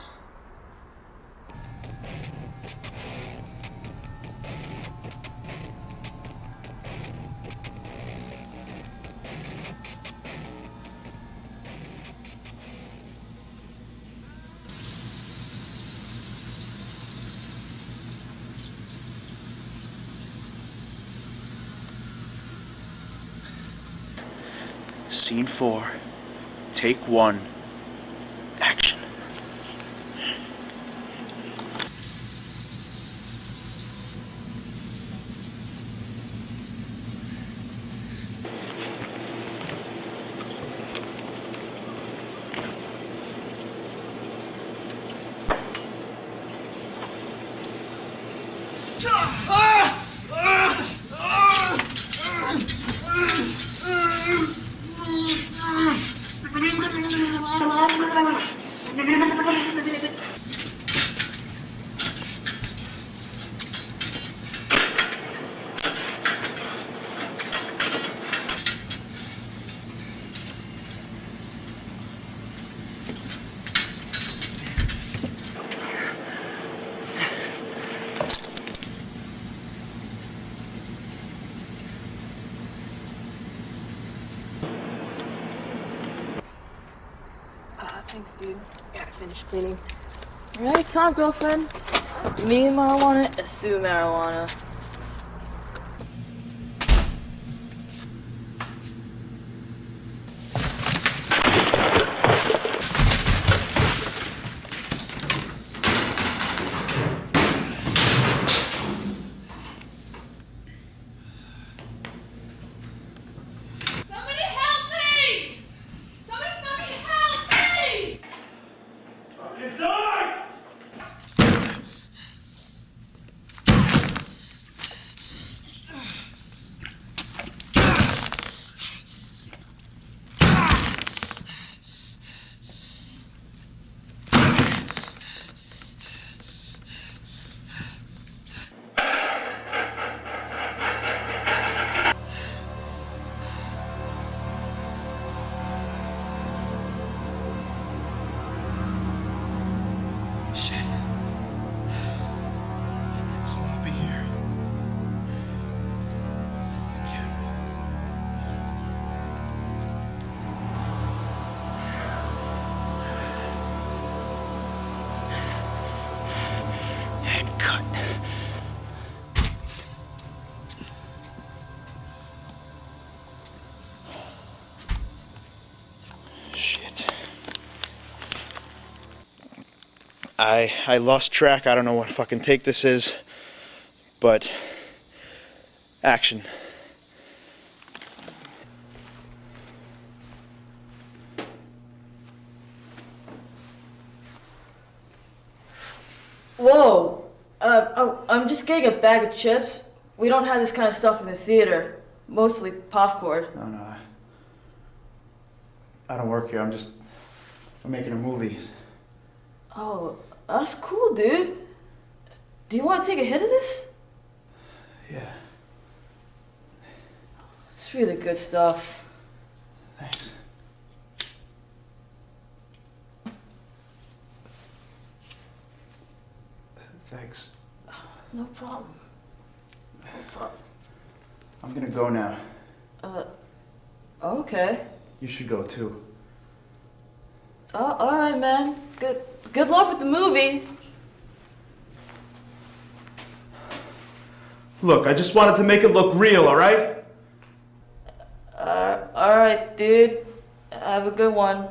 S22: Scene 4, take 1, action.
S11: Thanks, dude. Gotta finish cleaning. Alright, time, girlfriend. Me and marijuana, eschew marijuana.
S22: I lost track. I don't know what fucking take this is, but action.
S11: Whoa! I'm just getting a bag of chips. We don't have this kind of stuff in the theater. Mostly popcorn.
S22: No. I don't work here. I'm making a movie.
S11: Oh, that's cool, dude. Do you want to take a hit of this?
S22: Yeah.
S11: It's really good stuff.
S22: Thanks. Thanks.
S11: No problem. No problem.
S22: I'm gonna go now.
S11: Okay.
S22: You should go too.
S11: Alright, man. Good luck with the movie.
S22: Look, I just wanted to make it look real, alright?
S11: Alright, dude. Have a good one.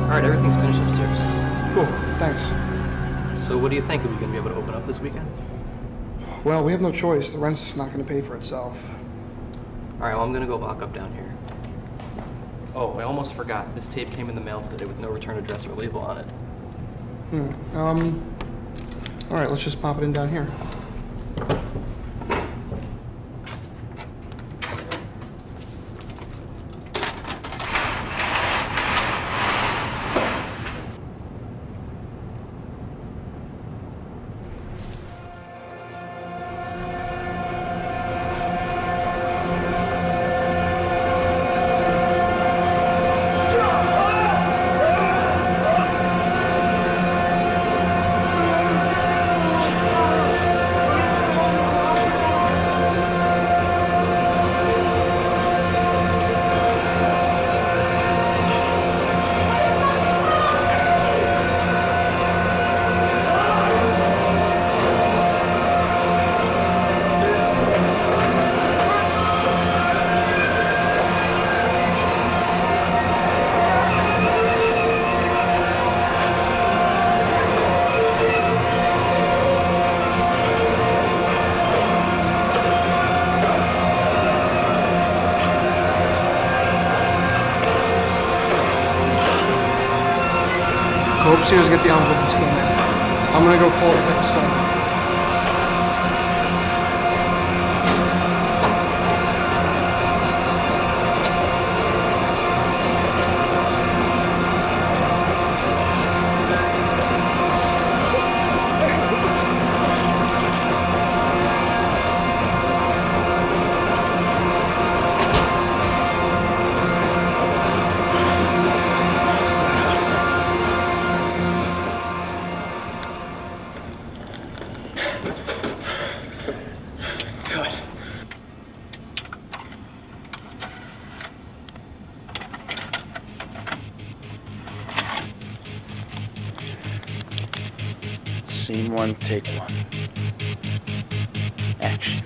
S9: Alright, everything's finished upstairs.
S19: Cool, thanks.
S9: So what do you think? Are we going to be able to open up this weekend?
S19: Well, we have no choice. The rent's not going to pay for itself.
S9: Alright, well I'm going to go lock up down here. Oh, I almost forgot. This tape came in the mail today with no return address or label on it.
S19: Alright, let's just pop it in down here. Go upstairs and get the envelope this came in. I'm gonna go call Detective Stone.
S22: Scene one, take one. Action.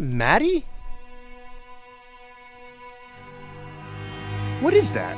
S12: Maddie? What is that?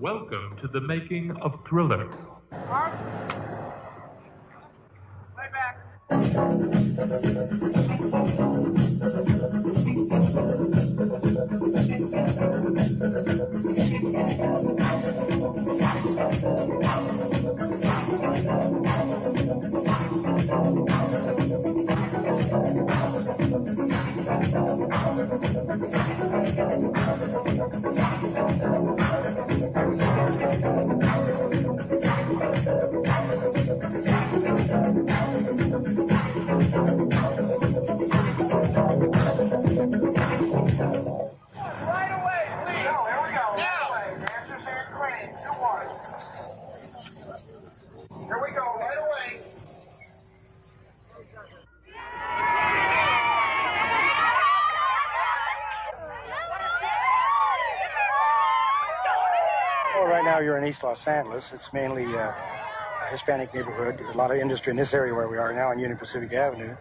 S13: Welcome to the making of Thriller.
S14: Well, right now you're in East Los Angeles. It's mainly a Hispanic neighborhood. A lot of industry in this area where we are now on Union Pacific Avenue.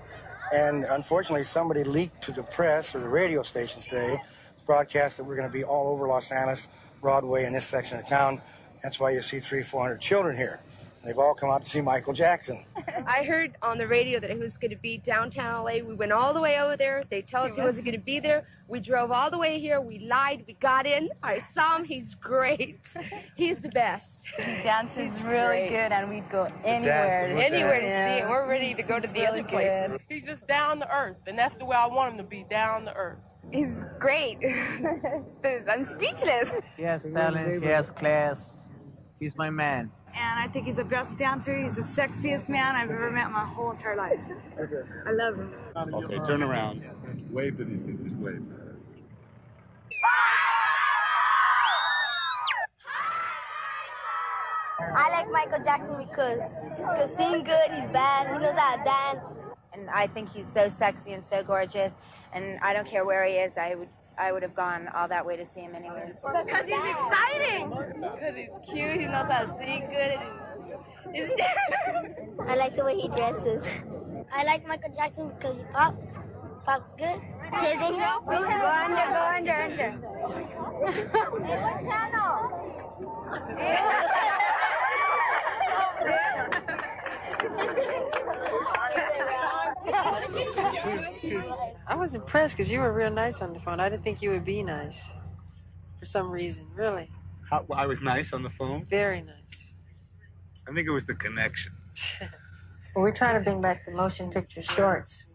S14: And unfortunately, somebody leaked to the press or the radio stations today, broadcast that we're going to be all over Los Angeles, Broadway, in this section of town. That's why you see 300-400 children here. They've all come out to see Michael Jackson.
S23: I heard on the radio that he was going to be downtown LA. We went all the way over there. They tell us he wasn't going to be there. We drove all the way here. We lied. We got in. I saw him. He's great. He's the best.
S11: He dances really good, and we'd go anywhere.
S23: Anywhere to see him. We're ready to go to the other places.
S24: He's just down to earth, and that's the way I want him to be, down to earth.
S23: He's great. I'm speechless.
S25: He has talent. He has class. He's my man.
S27: And I think he's the best dancer. He's the sexiest man I've ever met in my whole entire life. I love him.
S28: Okay, turn around. Wave to these people. Just wave.
S29: I like Michael Jackson because he sing good, he's bad, he knows how to dance.
S30: And I think he's so sexy and so gorgeous, and I don't care where he is, I would have gone all that way to see him anyways.
S29: Because he's exciting!
S30: Because he's cute, he knows how to sing good.
S29: I like the way he dresses. I like Michael Jackson because he pops. Pops good.
S30: Okay, go under.
S29: Hey, what channel?
S31: I was impressed because you were real nice on the phone. I didn't think you would be nice for some reason, really.
S28: I was nice on the phone?
S31: Very nice.
S28: I think it was the connection.
S31: Well, we're trying to bring back the motion picture shorts.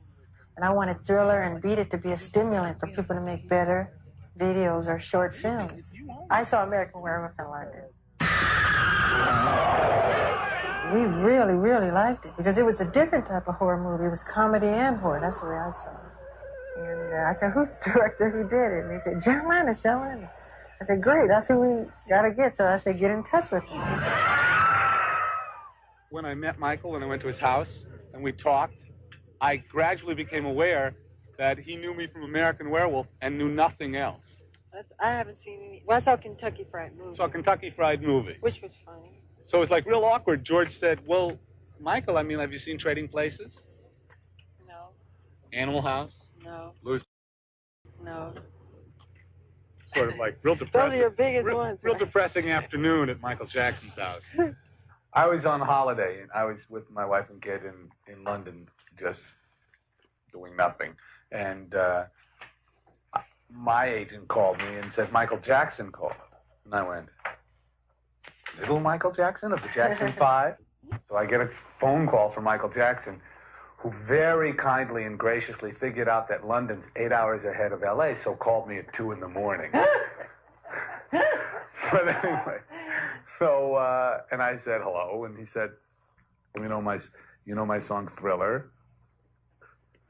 S31: And I wanted Thriller and Beat It to be a stimulant for people to make better videos or short films. I saw American Werewolf in London. We really, really liked it because it was a different type of horror movie. It was comedy and horror. That's the way I saw it. And I said, who's the director who did it? And they said, John Landis, John Landis. I said, great, that's who we gotta get. So I said, get in touch with him.
S28: When I met Michael and I went to his house and we talked, I gradually became aware that he knew me from American Werewolf and knew nothing else.
S31: I haven't seen any. Well, I saw Kentucky Fried Movie.
S28: Saw Kentucky Fried Movie.
S31: Which was funny.
S28: So it was like real awkward. George said, well, Michael, I mean, have you seen Trading Places?
S31: No.
S28: Animal House?
S31: No.
S28: Louis?
S31: No.
S28: Sort of like real depressing.
S31: Those are your biggest ones.
S28: Real
S31: right?
S28: depressing afternoon at Michael Jackson's house. I was on holiday, and I was with my wife and kid in London, just doing nothing. And my agent called me and said, Michael Jackson called. And I went, little Michael Jackson of the Jackson 5? So I get a phone call from Michael Jackson, who very kindly and graciously figured out that London's 8 hours ahead of LA, so called me at 2 in the morning. But anyway, so, and I said hello, and he said, you know my song Thriller?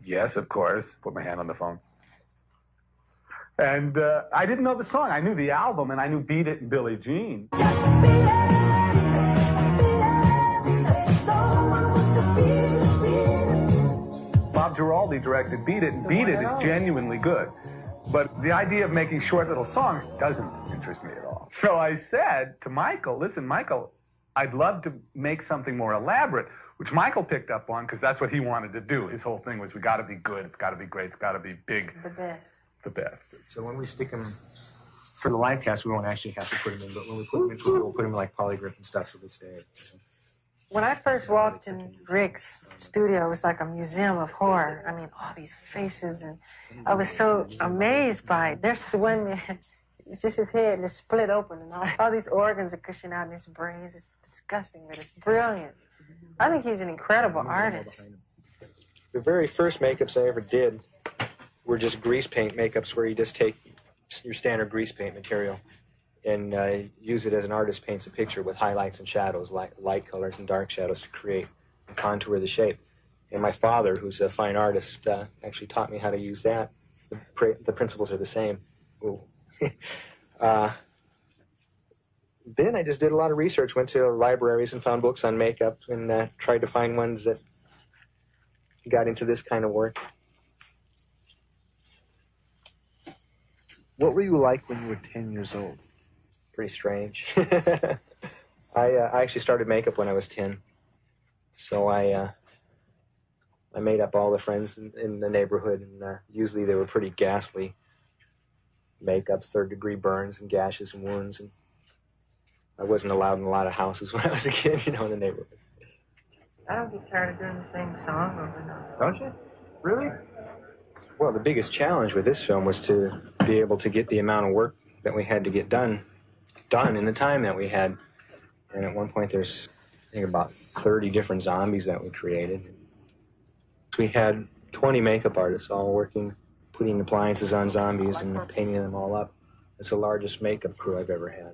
S28: Yes, of course. Put my hand on the phone. And I didn't know the song. I knew the album, and I knew Beat It and Billie Jean. Bob Giraldi directed Beat It, and Beat It is genuinely good. But the idea of making short little songs doesn't interest me at all. So I said to Michael, listen, Michael, I'd love to make something more elaborate, which Michael picked up on because that's what he wanted to do. His whole thing was, we got to be good, it's got to be great, it's got to be big.
S31: The best.
S28: The best.
S1: So when we stick them for the live cast, we won't actually have to put them in, but when we put them in, we'll put them in like polygraph and stuff so they stay.
S31: When I first walked in Rick's studio, it was like a museum of horror. I mean, all these faces, and I was so amazed by it. There's one man, it's just his head, and it's split open, and all these organs are gushing out in his brains. It's disgusting, but it's brilliant. I think he's an incredible artist.
S1: The very first makeups I ever did were just grease paint makeups where you just take your standard grease paint material and use it as an artist paints a picture with highlights and shadows, light colors and dark shadows to create and contour the shape. And my father, who's a fine artist, actually taught me how to use that. The principles are the same. Then I just did a lot of research, went to libraries and found books on makeup and tried to find ones that got into this kind of work.
S2: What were you like when you were 10 years old?
S1: Pretty strange. I actually started makeup when I was 10. So I made up all the friends in the neighborhood, and usually they were pretty ghastly makeups, third-degree burns and gashes and wounds. And I wasn't allowed in a lot of houses when I was a kid, in the neighborhood.
S31: I don't get tired of doing the same song over and over.
S1: Don't you? Really? Well, the biggest challenge with this film was to be able to get the amount of work that we had to get done in the time that we had. And at one point there's, I think, about 30 different zombies that we created. We had 20 makeup artists all working, putting appliances on zombies and painting them all up. It's the largest makeup crew I've ever had.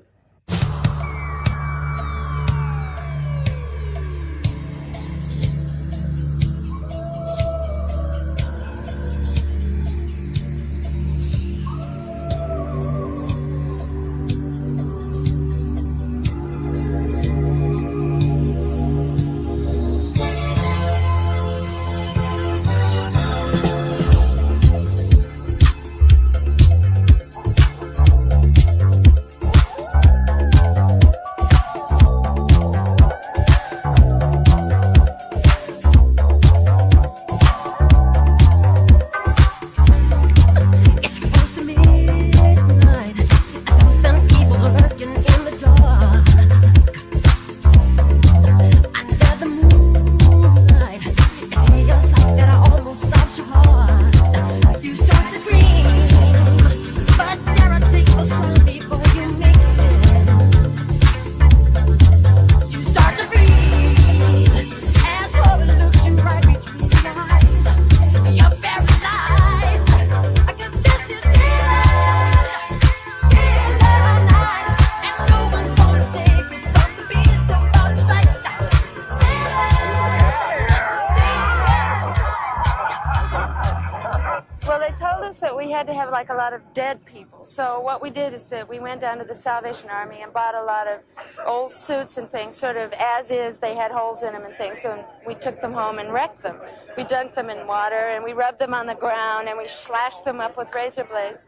S30: we had to have like a lot of dead people. So what we did is that we went down to the Salvation Army and bought a lot of old suits and things, sort of as is, they had holes in them and things, so we took them home and wrecked them. We dunked them in water and we rubbed them on the ground and we slashed them up with razor blades.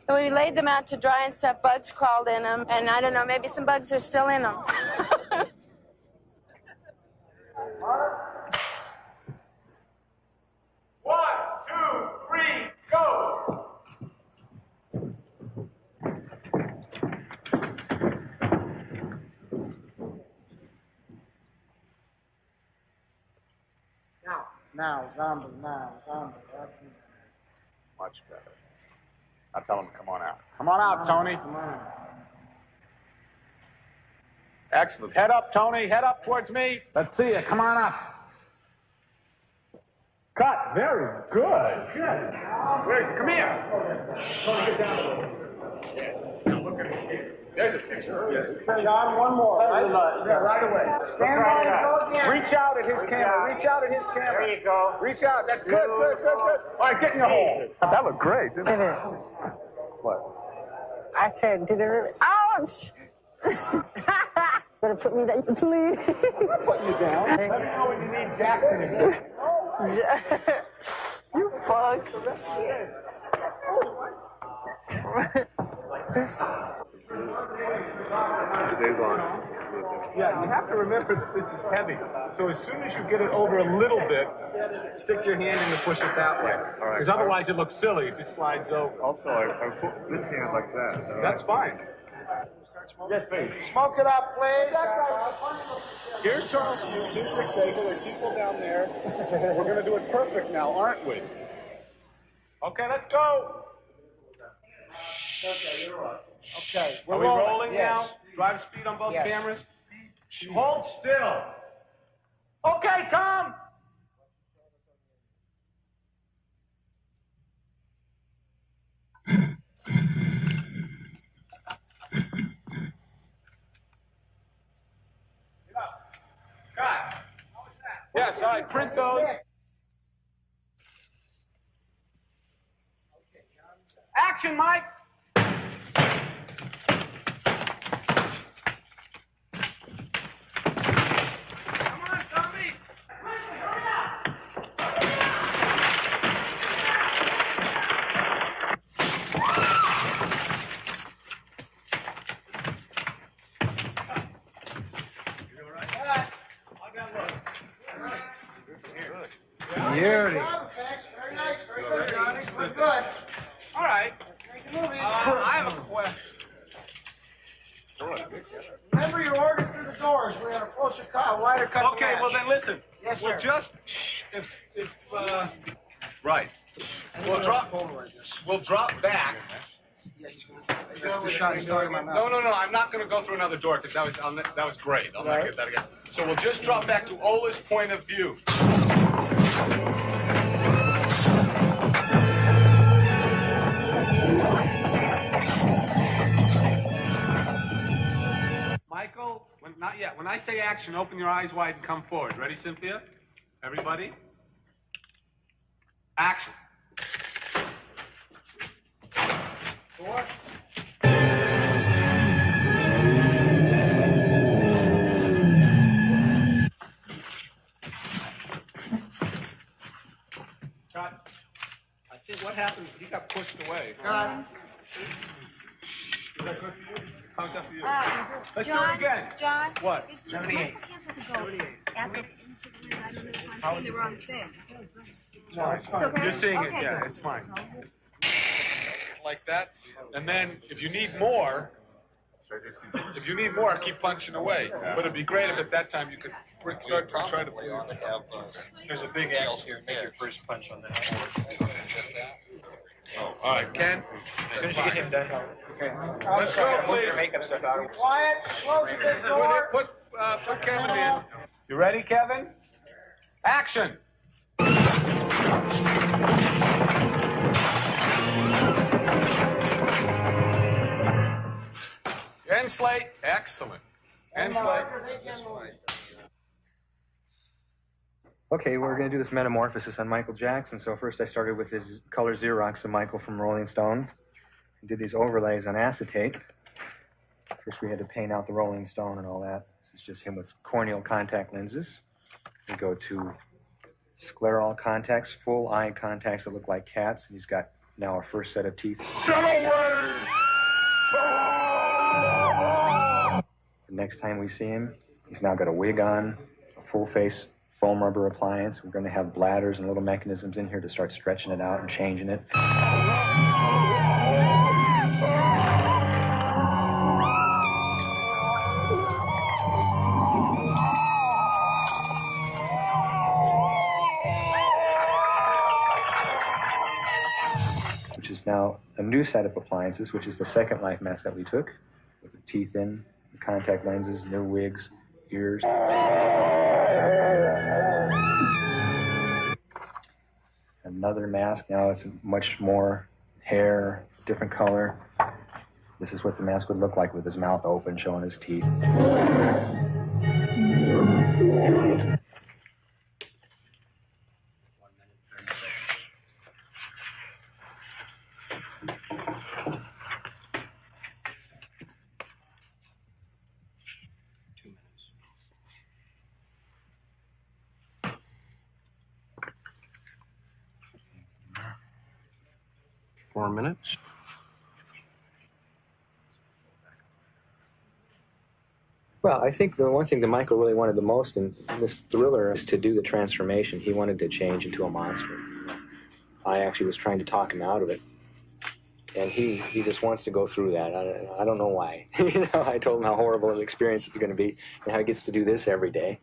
S30: And we laid them out to dry and stuff, bugs crawled in them, and I don't know, maybe some bugs are still in them.
S13: 1, 2, 3, go!
S25: Now, zombie, now, zombie.
S28: Much better. Now tell him to come on out. Come on out, Tony.
S25: Come on.
S28: Excellent. Head up, Tony. Head up towards me. Let's see you. Come on up. Cut. Very good. Good. Wait, come here. Tony, get down. Now look at it. There's a picture.
S25: Turn it on one more.
S28: Right away.
S25: Stand by and go again.
S28: Reach out at his camera. Reach out at his camera.
S25: There you go.
S28: Reach out. That's good, good, good, good. All right, get in the hole. That looked great, didn't it? What?
S31: I said, did it really? Ouch! Better put me down, please.
S28: Put you down. Let me know when you need Jackson again.
S31: You fuck.
S28: Yeah, you have to remember that this is heavy. So as soon as you get it over a little bit, stick your hand in and push it that way. Because otherwise it looks silly. It just slides over.
S5: Also, I put this hand like that.
S28: That's fine. Yes, baby.
S25: Smoke it up, please.
S28: Here's Charles. There's people down there. We're going to do it perfect now, aren't we? Okay, let's go.
S25: Okay,
S28: Are we rolling now? Drive speed on both cameras? Hold still. Okay, Tom. Cut. Yes, all right, print those. Action, Mike.
S25: Very nice, very good, Johnny. We're good.
S28: All right.
S25: I have a question. Remember your orders through the doors. We're gonna closer cut, wider cut.
S28: Okay, well then listen.
S25: Yes,
S28: we'll
S25: sir.
S28: just right. We'll drop back.
S14: This is the shot he started my mouth.
S28: No. I'm not going to go through another door because that was great. I'll never get that again. So we'll just drop back to Ola's point of view. Michael, not yet. When I say action, open your eyes wide and come forward. Ready, Cynthia? Everybody? Action. Four. Cut. I think what happened, he got pushed away.
S25: Cut.
S28: Is that good for you? How's that for you? Let's
S30: John,
S28: do it again.
S30: John,
S28: What?
S30: is Michael's hands have to go at the I don't know if I'm seeing the wrong thing.
S28: No, it's fine.
S30: okay?
S28: You're seeing it,
S30: Okay,
S28: yeah,
S30: good.
S28: it's fine. Like that, and then if you need more, keep punching away. But it'd be great if at that time you could start to try to. There's a big X here. Make your first punch on that. Oh, all right, Ken.
S1: As soon as you get him done, okay.
S28: Let's go, please.
S25: Quiet. Close the big door.
S28: Put Kevin in. You ready, Kevin? Action. End slate. Excellent. End slate.
S1: Okay, we're going to do this metamorphosis on Michael Jackson. So first I started with his color Xerox of Michael from Rolling Stone. I did these overlays on acetate. First we had to paint out the Rolling Stone and all that. This is just him with corneal contact lenses. We go to scleral contacts, full eye contacts that look like cats. And he's got now our first set of teeth. The next time we see him, he's now got a wig on, a full face foam rubber appliance. We're going to have bladders and little mechanisms in here to start stretching it out and changing it. Which is now a new set of appliances, which is the second life mask that we took, with the teeth in, the contact lenses, new wigs, ears. Another mask, now it's much more hair, different color. This is what the mask would look like with his mouth open, showing his teeth.
S6: Minutes.
S1: Well, I think the one thing that Michael really wanted the most in this thriller is to do the transformation. He wanted to change into a monster. I actually was trying to talk him out of it. And he just wants to go through that. I don't know why. I told him how horrible an experience it's going to be and how he gets to do this every day.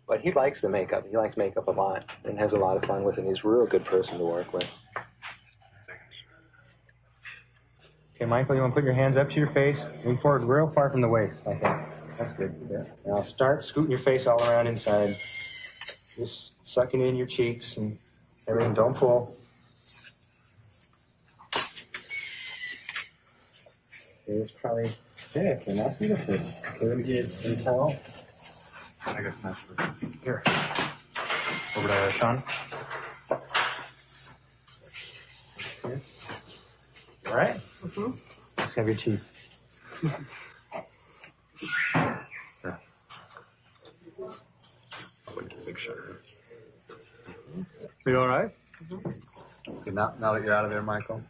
S1: But he likes the makeup. He likes makeup a lot and has a lot of fun with it. He's a real good person to work with. Okay, Michael, you want to put your hands up to your face? Lean forward real far from the waist, I think. That's good. Yeah. Now start scooting your face all around inside. Just sucking in your cheeks and everything. Don't pull. Okay, it's probably... Okay, that's beautiful. Okay, let me get some towel.
S6: I got password.
S1: Here. Over to Sean. All right? Mm-hmm. Let's have your teeth.
S6: Sure. I wouldn't get a big shot.
S28: You all right?
S6: Mm-hmm. Okay, now that you're out of there, Michael.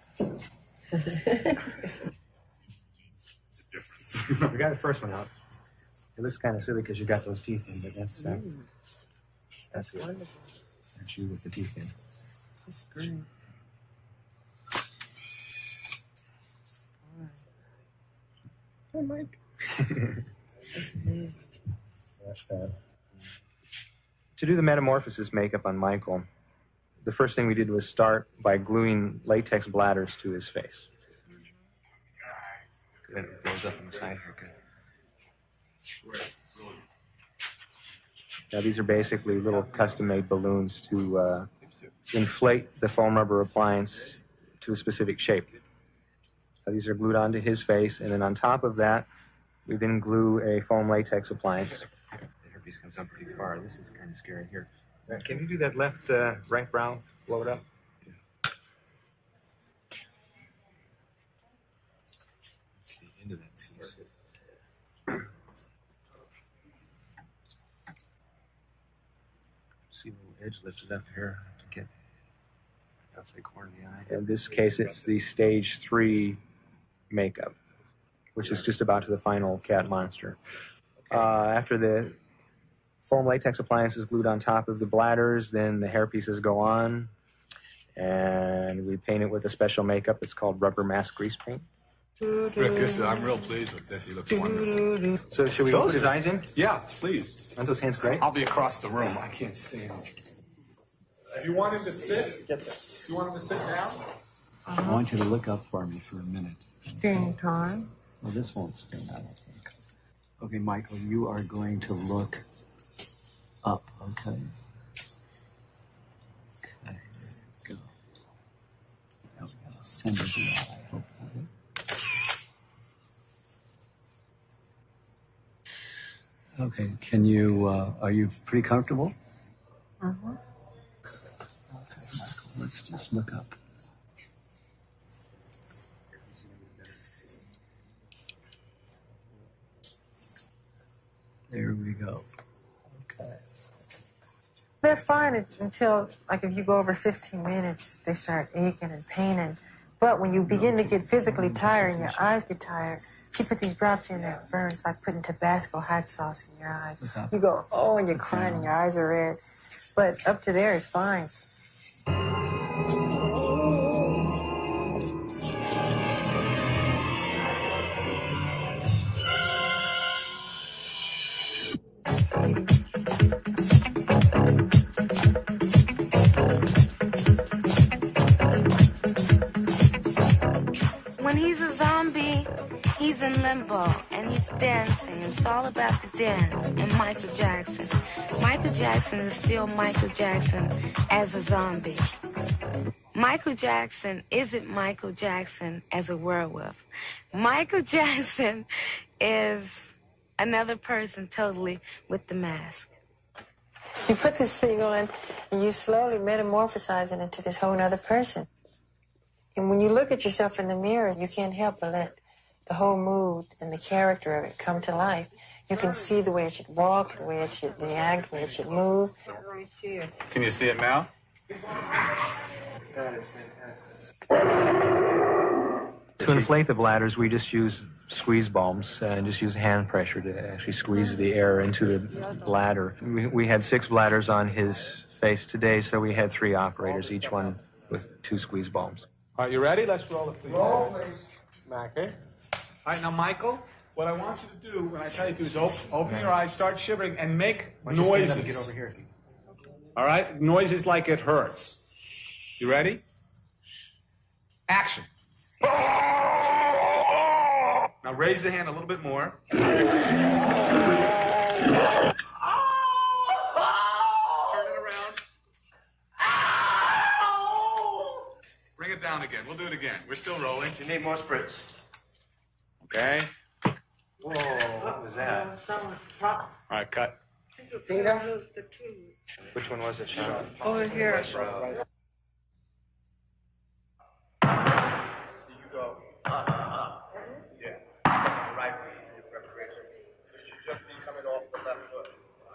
S1: We got the first one out. It looks kind of silly because you got those teeth in, but that's it. That's you with the teeth in.
S31: That's great.
S1: Hey, Mike.
S31: That's amazing.
S1: So that's that. To do the metamorphosis makeup on Michael, the first thing we did was start by gluing latex bladders to his face.
S6: Good. It goes up on the side here. Good.
S1: Now these are basically little custom-made balloons to inflate the foam rubber appliance to a specific shape. These are glued onto his face, and then on top of that, we then glue a foam latex appliance.
S6: The hairpiece comes up pretty far. This is kind of scary here.
S1: Can you do that left right brow? Blow it up.
S6: That's the end of that piece. See a little edge lifted up here to get outside corner of the eye.
S1: In this case, it's the stage 3 makeup, which is just about to the final cat monster. After the foam latex appliance is glued on top of the bladders, then the hair pieces go on, and we paint it with a special makeup. It's called rubber mask grease paint.
S7: Rick, I'm real pleased with this. He looks wonderful.
S1: So should we put his eyes in?
S7: Yeah, please.
S1: Aren't those hands great?
S7: I'll be across the room. I can't stand it. If you want him to sit, you want him to sit down?
S8: I want you to look up for me for a minute.
S31: Game time.
S8: Well, this won't stand, I don't think. Okay, Michael, you are going to look up, okay? Okay, go. Now we got to center the eye, hopefully. Okay, can you, are you pretty comfortable? Okay, Michael, let's just look up. There we go. Okay.
S31: They're fine until, like, if you go over 15 minutes, they start aching and paining. But when you begin to get physically tired and your eyes get tired, she put these drops in there. It burns like putting Tabasco hot sauce in your eyes. You go, oh, and you're crying and your eyes are red. But up to there is fine.
S3: When he's a zombie, he's in limbo and he's dancing. It's all about the dance. And Michael Jackson. Michael Jackson is still Michael Jackson as a zombie. Michael Jackson isn't Michael Jackson as a werewolf. Michael Jackson is another person totally with the mask.
S31: You put this thing on and you slowly metamorphosize it into this whole other person. And when you look at yourself in the mirror, you can't help but let the whole mood and the character of it come to life. You can see the way it should walk, the way it should react, the way it should move.
S28: Can you see it now?
S1: That is fantastic. To inflate the bladders, we just use squeeze balms and just use hand pressure to actually squeeze the air into the bladder. We had 6 bladders on his face today, so we had 3 operators, each one with 2 squeeze balms.
S28: All right, you ready? Let's roll it, please.
S25: Roll, please.
S28: Okay. All right, now, Michael, what I want you to do when I tell you to is open your eyes, start shivering, and make noises.
S1: Get over here.
S28: All right? Noises like it hurts. You ready? Action. Now raise the hand a little bit more. Turn it around. Bring it down again. We'll do it again. We're still rolling.
S25: You need more spritz.
S28: Okay.
S1: Whoa, what was that?
S28: All right, cut.
S25: Tina?
S1: Which one was it, Sean?
S31: Over here.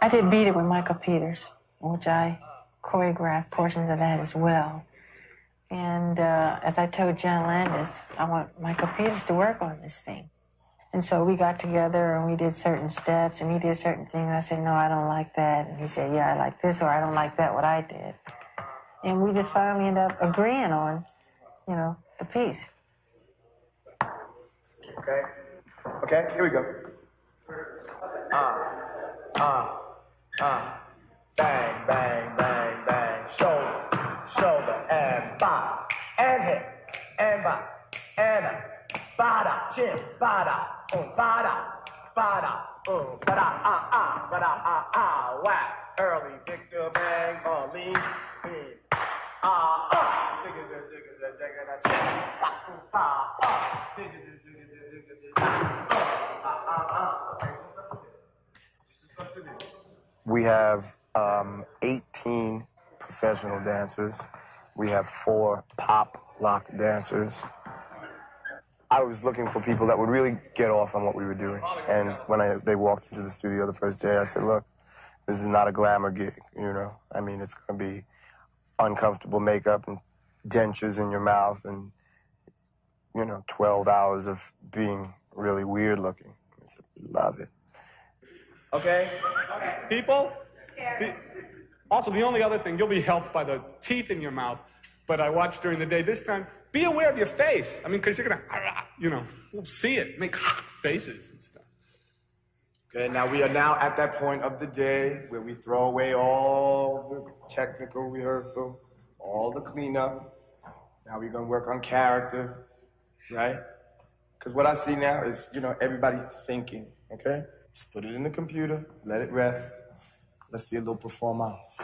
S31: I did Beat It with Michael Peters, which I choreographed portions of that as well. And as I told John Landis, I want Michael Peters to work on this thing. And so we got together and we did certain steps and he did certain things. I said, no, I don't like that. And he said, yeah, I like this, or I don't like that, what I did. And we just finally ended up agreeing on, you know, the piece.
S25: Okay. Okay, here we go. Bang, bang, bang, bang. Shoulder, shoulder, and bop. And hip, and bop, and up. Bada, chin, bada, bada, bada, bada, bada, whack. Early Victor, bang, lean, We have 18 professional dancers. We have 4 pop lock dancers. I was looking for people that would really get off on what we were doing. And when they walked into the studio the first day, I said, look, this is not a glamour gig, you know? I mean, it's going to be uncomfortable makeup and dentures in your mouth and, you know, 12 hours of being really weird looking. I said, love it. Okay?
S28: People? Also, the only other thing, you'll be helped by the teeth in your mouth, but I watched during the day this time, be aware of your face. I mean, because you're going to, you know, we'll see it, make faces and stuff.
S25: Okay, now we are now at that point of the day where we throw away all the technical rehearsal, all the cleanup. Now we're going to work on character, right? Because what I see now is, you know, everybody thinking, okay? Just put it in the computer, let it rest. Let's see a little performance.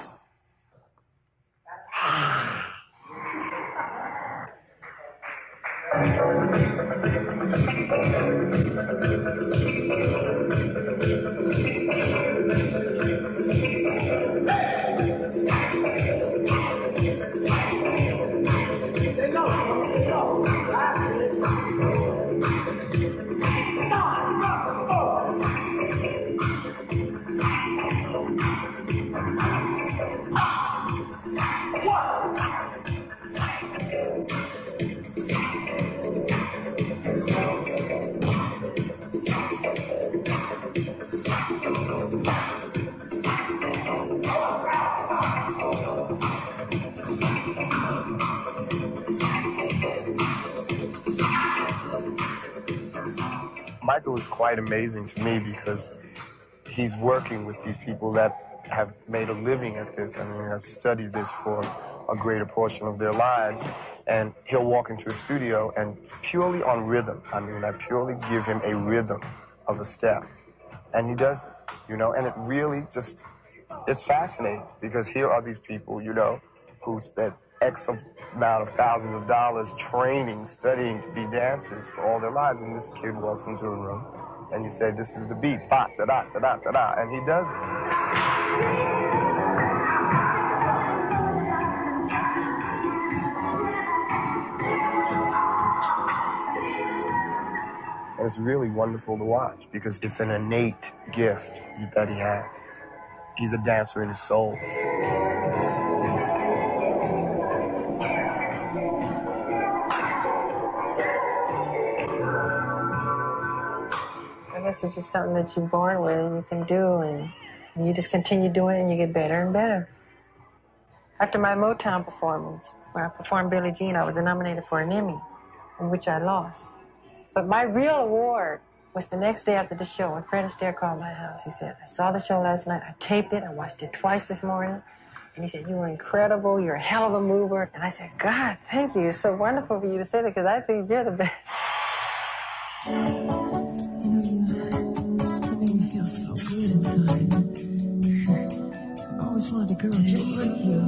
S25: Michael is quite amazing to me because he's working with these people that have made a living at this. I mean, have studied this for a greater portion of their lives. And he'll walk into a studio and it's purely on rhythm. I mean, I purely give him a rhythm of a step. And he does it, you know, and it really just, it's fascinating because here are these people, you know, who spent X amount of thousands of dollars training, studying to be dancers for all their lives. And this kid walks into a room and you say, this is the beat, ba, da, da, da, da, da, da, and he does it. And it's really wonderful to watch because it's an innate gift that he has. He's a dancer in his soul.
S31: I guess it's just something that you're born with and you can do, and you just continue doing it and you get better and better. After my Motown performance, where I performed Billie Jean, I was nominated for an Emmy, in which I lost. But my real award was the next day after the show when Fred Astaire called my house. He said, I saw the show last night, I taped it, I watched it twice this morning. And he said, you were incredible, you're a hell of a mover. And I said, God, thank you. It's so wonderful for you to say that because I think you're the best.
S4: You make me feel so good inside. I always wanted a girl just like you.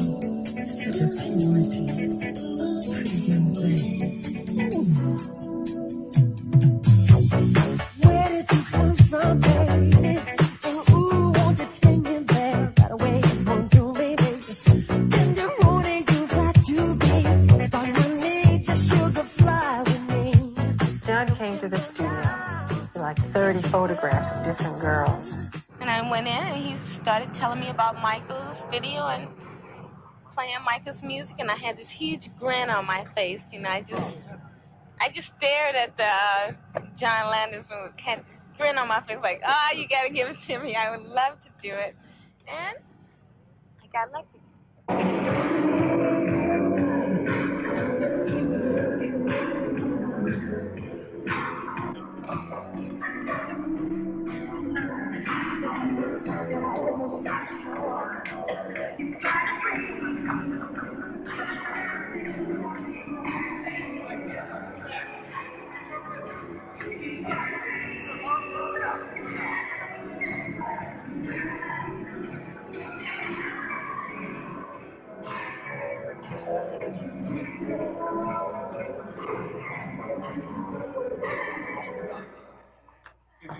S4: Such a purity. Pretty young thing. Where did you come from, baby? And ooh, won't you take me there right away? Won't you, baby? Tender roadie, you got to be. Spot money, just sugar fly with me.
S31: John came to the studio with like 30 photographs of different girls.
S3: And I went in and he started telling me about Michael's video and playing Michael's music, and I had this huge grin on my face. You know, I just stared at the John Landis and had this grin on my face like, oh, you gotta give it to me. I would love to do it. And I got lucky.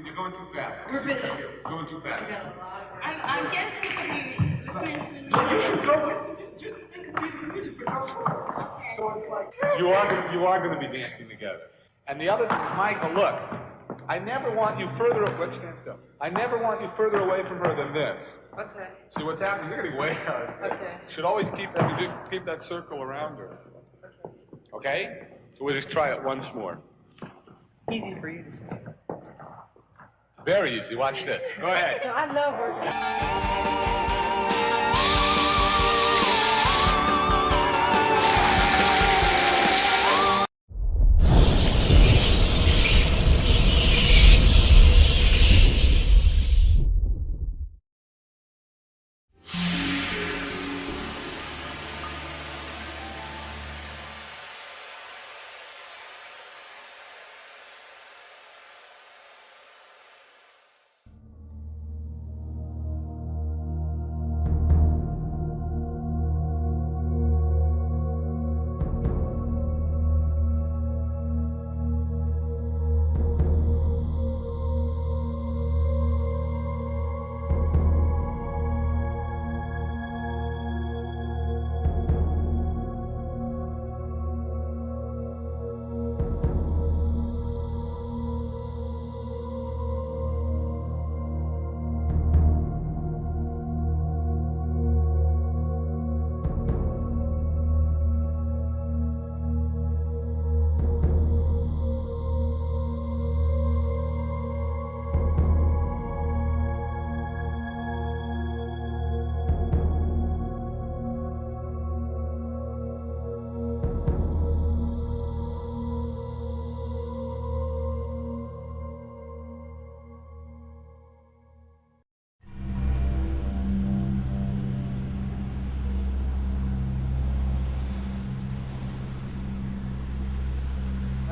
S13: You're going too fast. You're going too fast.
S3: I guess listening to
S13: Just think of the music. So it's like you are going to be dancing together. And the other thing, Michael, look, I never want you further. Let's stand still. I never want you further away from her than this.
S31: Okay.
S13: See what's happening? You're getting way out.
S31: Okay.
S13: You should always keep that. Just keep that circle around her. Okay. So we'll just try it once more.
S31: Easy for you to say.
S13: Very easy. Watch this. Go ahead.
S31: No, I love working.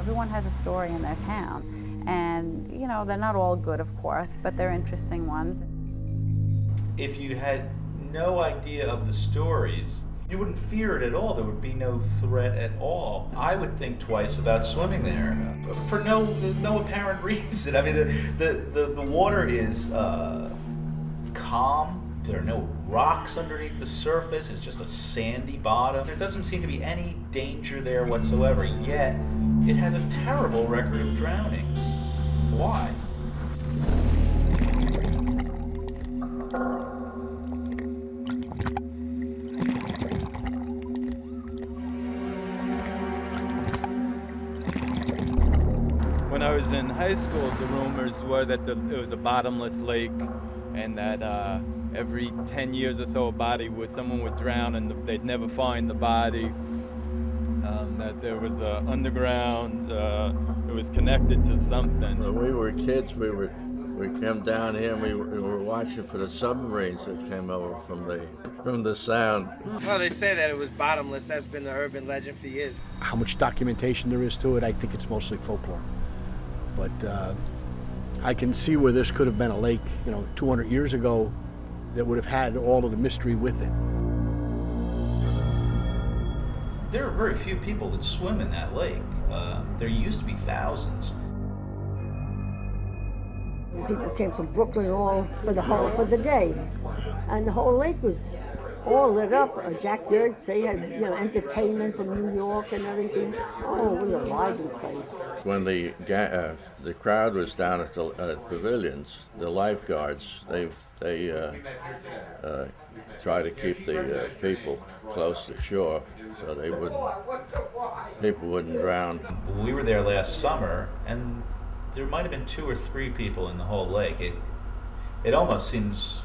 S9: Everyone has a story in their town. And, you know, they're not all good, of course, but they're interesting ones.
S22: If you had no idea of the stories, you wouldn't fear it at all. There would be no threat at all. I would think twice about swimming there for no apparent reason. I mean, the water is calm. There are no rocks underneath the surface. It's just a sandy bottom. There doesn't seem to be any danger there whatsoever, yet it has a terrible record of drownings. Why?
S10: When I was in high school, the rumors were that it was a bottomless lake, and that every 10 years or so someone would drown and they'd never find the body. That there was underground, it was connected to something.
S12: When we were kids, we came down here and we were watching for the submarines that came over from the sound.
S15: Well, they say that it was bottomless. That's been the urban legend for years.
S16: How much documentation there is to it, I think it's mostly folklore. But I can see where this could have been a lake, 200 years ago that would have had all of the mystery with it.
S22: There are very few people that swim in that lake. There used to be thousands.
S17: People came from Brooklyn all for the day, and the whole lake was all lit up. Jack Dirks, they had entertainment from New York and everything. Oh, it was a lively place.
S12: When the crowd was down at the pavilions, the lifeguards they try to keep the people close to shore so people wouldn't drown.
S22: We were there last summer, and there might have been 2 or 3 people in the whole lake. It almost seems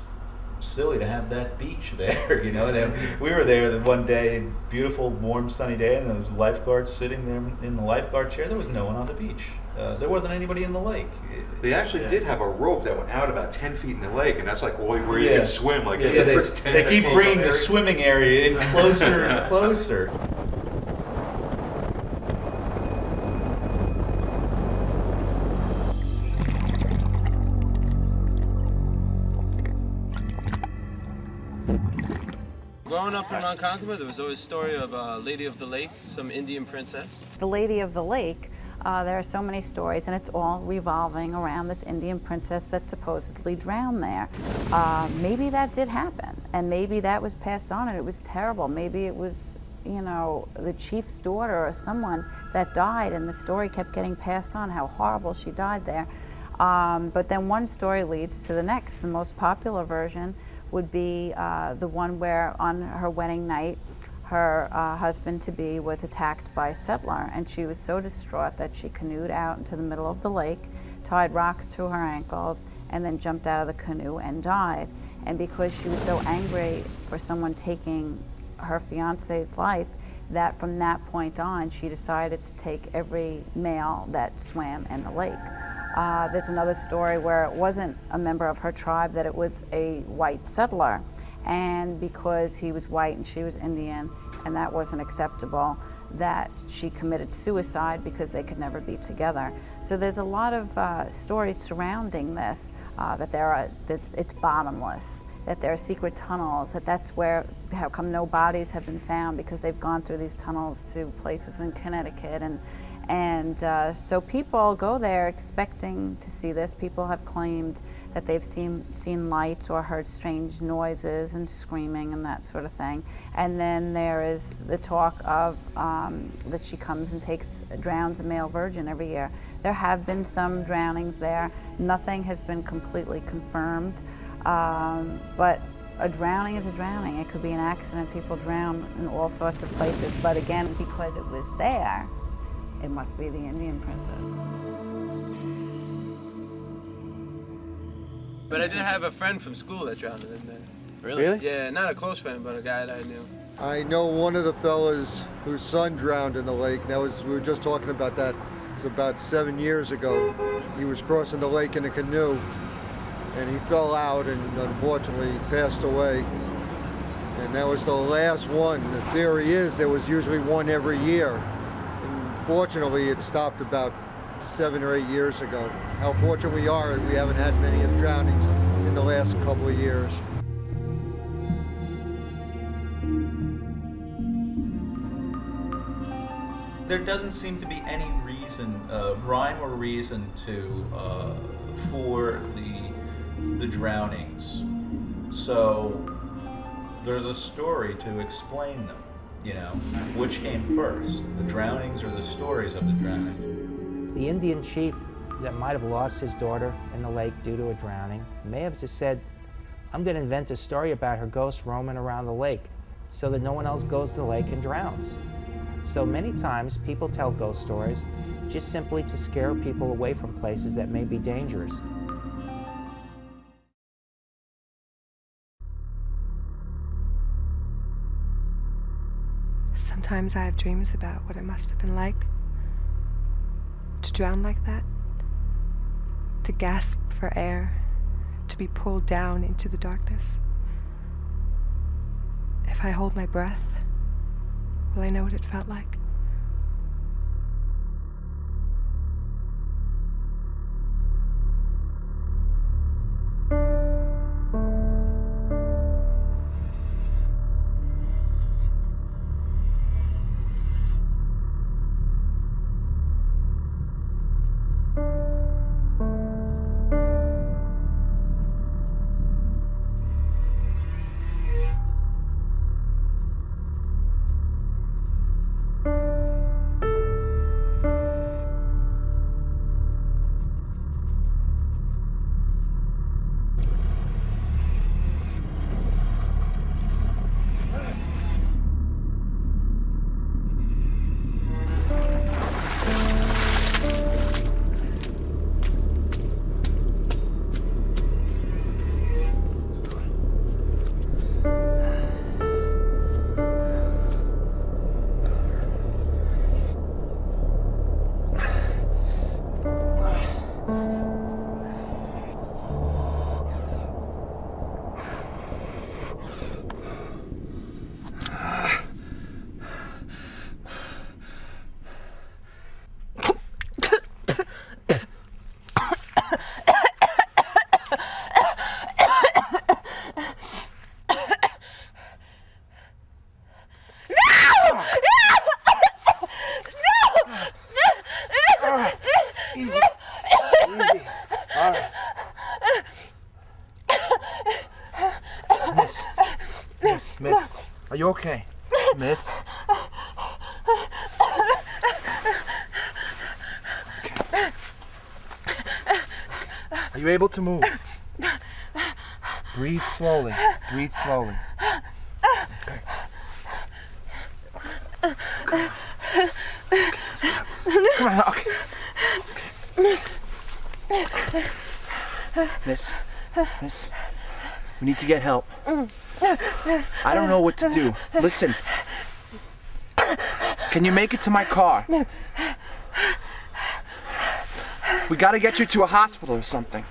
S22: silly to have that beach there, We were there one day, beautiful, warm, sunny day, and there was lifeguards sitting there in the lifeguard chair. There was no one on the beach. There wasn't anybody in the lake.
S18: They actually did have a rope that went out about 10 feet in the lake, and that's like where you can swim. Like
S22: they keep bringing the swimming area in closer and closer.
S19: Growing up in Ronkonkoma, there was always a story of Lady of the Lake, some Indian princess.
S9: The Lady of the Lake, there are so many stories, and it's all revolving around this Indian princess that supposedly drowned there. Maybe that did happen, and maybe that was passed on, and it was terrible. Maybe it was, the chief's daughter or someone that died, and the story kept getting passed on, how horrible she died there. But then one story leads to the next. The most popular version would be the one where on her wedding night, her husband-to-be was attacked by a settler, and she was so distraught that she canoed out into the middle of the lake, tied rocks to her ankles, and then jumped out of the canoe and died. And because she was so angry for someone taking her fiance's life, that from that point on, she decided to take every male that swam in the lake. There's another story where it wasn't a member of her tribe, that it was a white settler. And because he was white and she was Indian, and that wasn't acceptable, that she committed suicide because they could never be together. So there's a lot of stories surrounding this, that it's bottomless, that there are secret tunnels, that's how come no bodies have been found, because they've gone through these tunnels to places in Connecticut. And so people go there expecting to see this. People have claimed that they've seen lights or heard strange noises and screaming and that sort of thing. And then there is the talk of that she comes and drowns a male virgin every year. There have been some drownings there. Nothing has been completely confirmed, but a drowning is a drowning. It could be an accident. People drown in all sorts of places. But again, because it was there, it must be the Indian princess.
S19: But I did have a friend from school that drowned in there.
S18: Really?
S19: Yeah, not a close friend, but a guy that I knew.
S5: I know one of the fellas whose son drowned in the lake. We were just talking about that. It was about 7 years ago. He was crossing the lake in a canoe, and he fell out and unfortunately passed away. And that was the last one. The theory is there was usually one every year. Unfortunately, it stopped about 7 or 8 years ago. How fortunate we are, we haven't had many drownings in the last couple of years.
S22: There doesn't seem to be any reason, rhyme or reason for the drownings. So there's a story to explain them, you know. Which came first, the drownings or the stories of the drownings?
S2: The Indian chief that might have lost his daughter in the lake due to a drowning may have just said, I'm going to invent a story about her ghost roaming around the lake so that no one else goes to the lake and drowns. So many times people tell ghost stories just simply to scare people away from places that may be dangerous.
S11: Sometimes I have dreams about what it must have been like to drown like that, to gasp for air, to be pulled down into the darkness. If I hold my breath, will I know what it felt like?
S2: Miss, are you okay? Miss? Okay. Are you able to move? Breathe slowly. Breathe slowly. Okay. Okay, let's get up. Come on, okay. Miss, we need to get help. I don't know what to do. Listen. Can you make it to my car? We gotta get you to a hospital or something.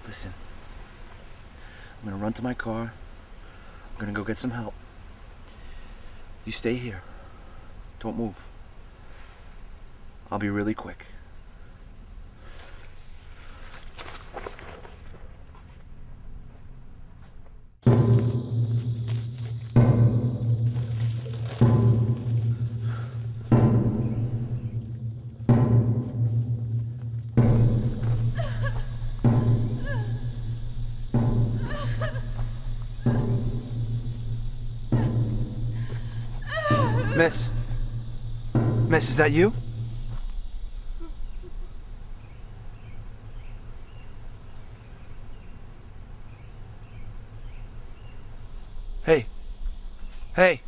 S2: Listen. I'm gonna run to my car. I'm gonna go get some help. You stay here. Don't move. I'll be really quick. Miss, is that you? Hey. Hey.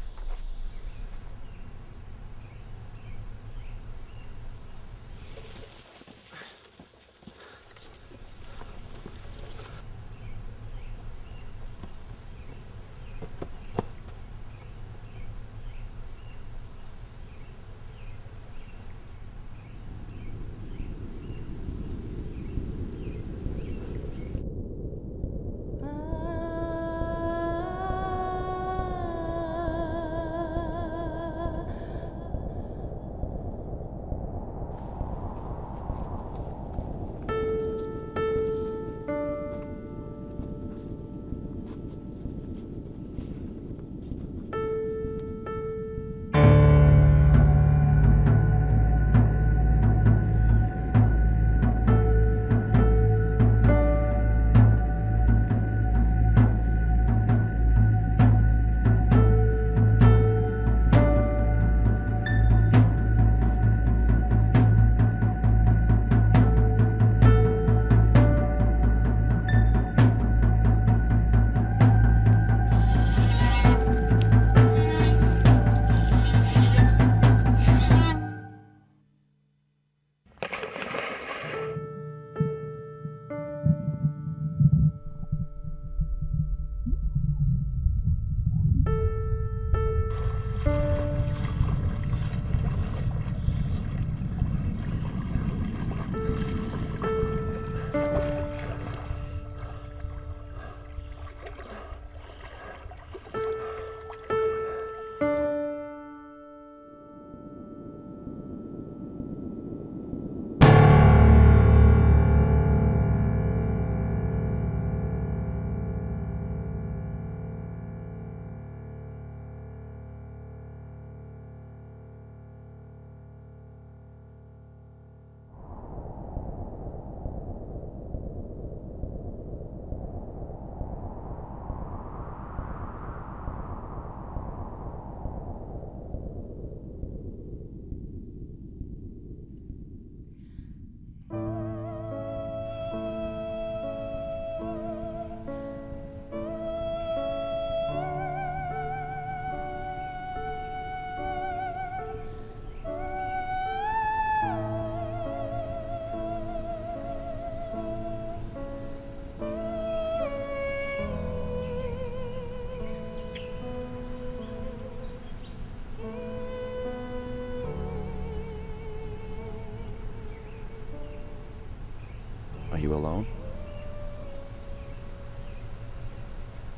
S6: Are you alone?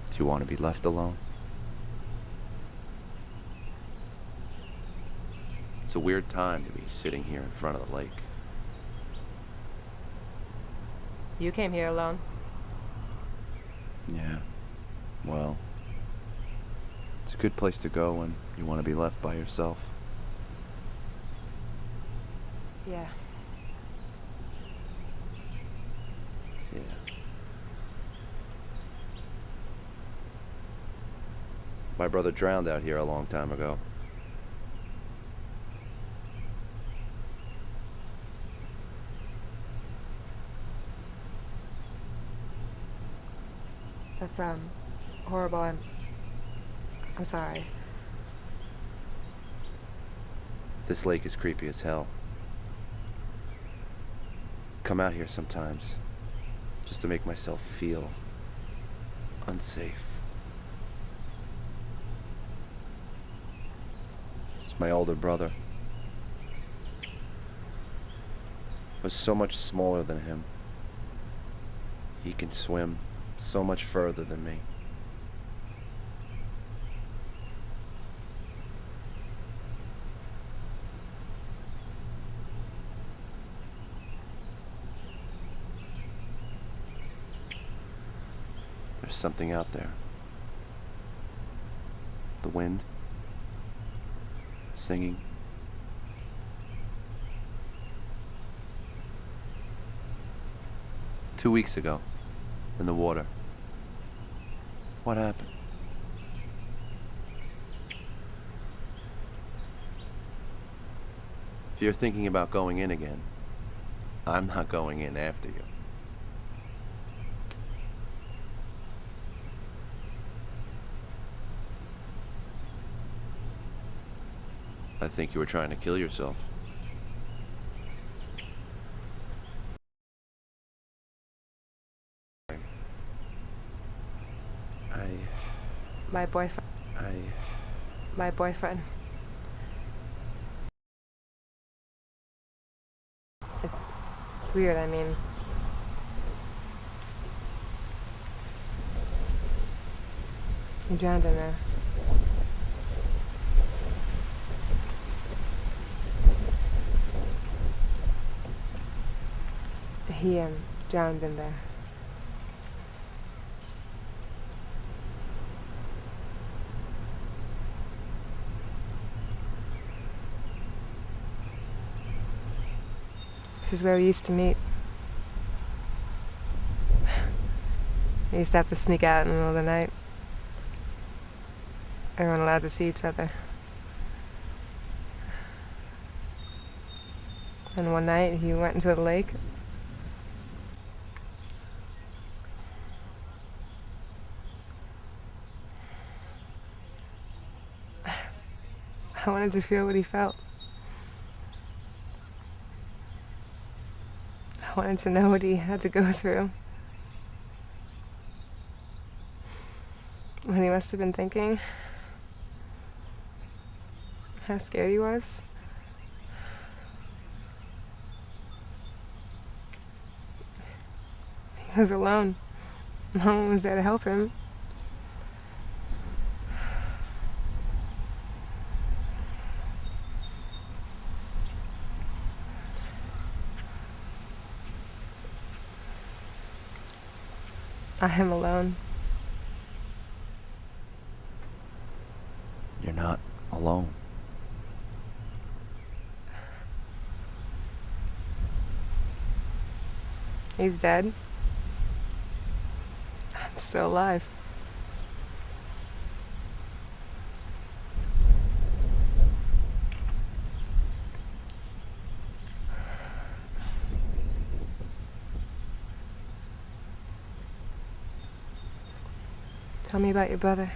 S6: Do you want to be left alone? It's a weird time to be sitting here in front of the lake.
S11: You came here alone.
S6: Yeah, well, it's a good place to go when you want to be left by yourself.
S11: Yeah.
S6: Yeah. My brother drowned out here a long time ago.
S11: That's horrible. I'm sorry.
S6: This lake is creepy as hell. Come out here sometimes, just to make myself feel unsafe. It's my older brother. I was so much smaller than him. He can swim so much further than me. There's something out there. The wind, singing. Two weeks ago, in the water. What happened? If you're thinking about going in again, I'm not going in after you. I think you were trying to kill yourself.
S11: My boyfriend. My boyfriend. It's weird, I mean. He drowned in there. He drowned in there. This is where we used to meet. We used to have to sneak out in the middle of the night. We weren't allowed to see each other. And one night he went into the lake. I wanted to feel what he felt. I wanted to know what he had to go through. What he must have been thinking. How scared he was. He was alone. No one was there to help him. I am alone.
S6: You're not alone.
S11: He's dead. I'm still alive. Tell me about your brother.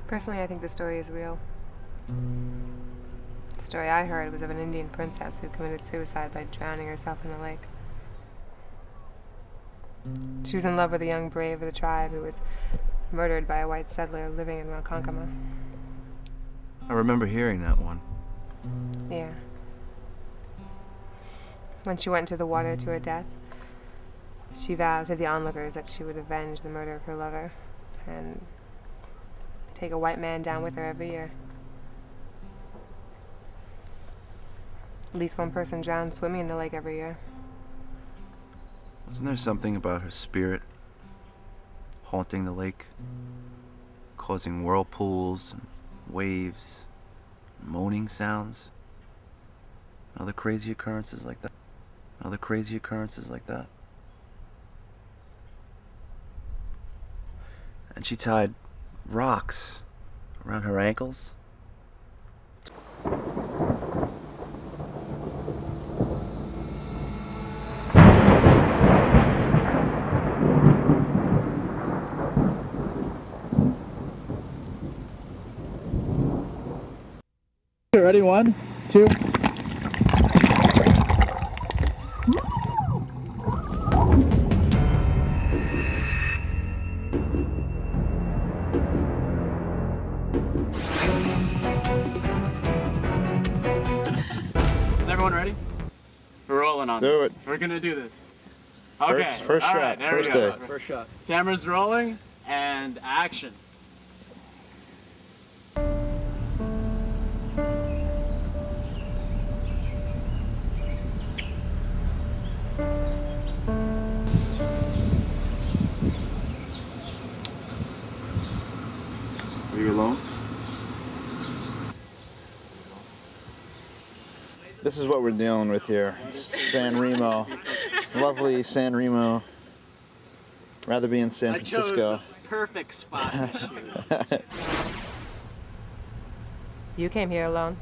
S11: Personally, I think the story is real. The story I heard was of an Indian princess who committed suicide by drowning herself in the lake. She was in love with a young brave of the tribe who was murdered by a white settler living in Ronkonkoma.
S6: I remember hearing that one.
S11: Yeah. When she went into the water to her death, she vowed to the onlookers that she would avenge the murder of her lover and take a white man down with her every year. At least one person drowned swimming in the lake every year.
S6: Wasn't there something about her spirit haunting the lake, causing whirlpools and waves, moaning sounds, and other crazy occurrences like that? Other crazy occurrences like that. And she tied rocks around her ankles.
S7: Ready? 1, 2.
S8: Is everyone ready? We're rolling on
S12: Do
S8: this.
S12: it.
S8: We're gonna do this. Okay.
S12: First
S8: All
S12: shot.
S8: right, there
S12: First
S8: we go.
S12: day.
S8: First shot. Camera's rolling and action.
S6: Are you alone?
S7: This is what we're dealing with here. It's San Remo. Lovely San Remo. Rather be in San Francisco.
S8: Perfect spot to shoot.
S11: You came here alone.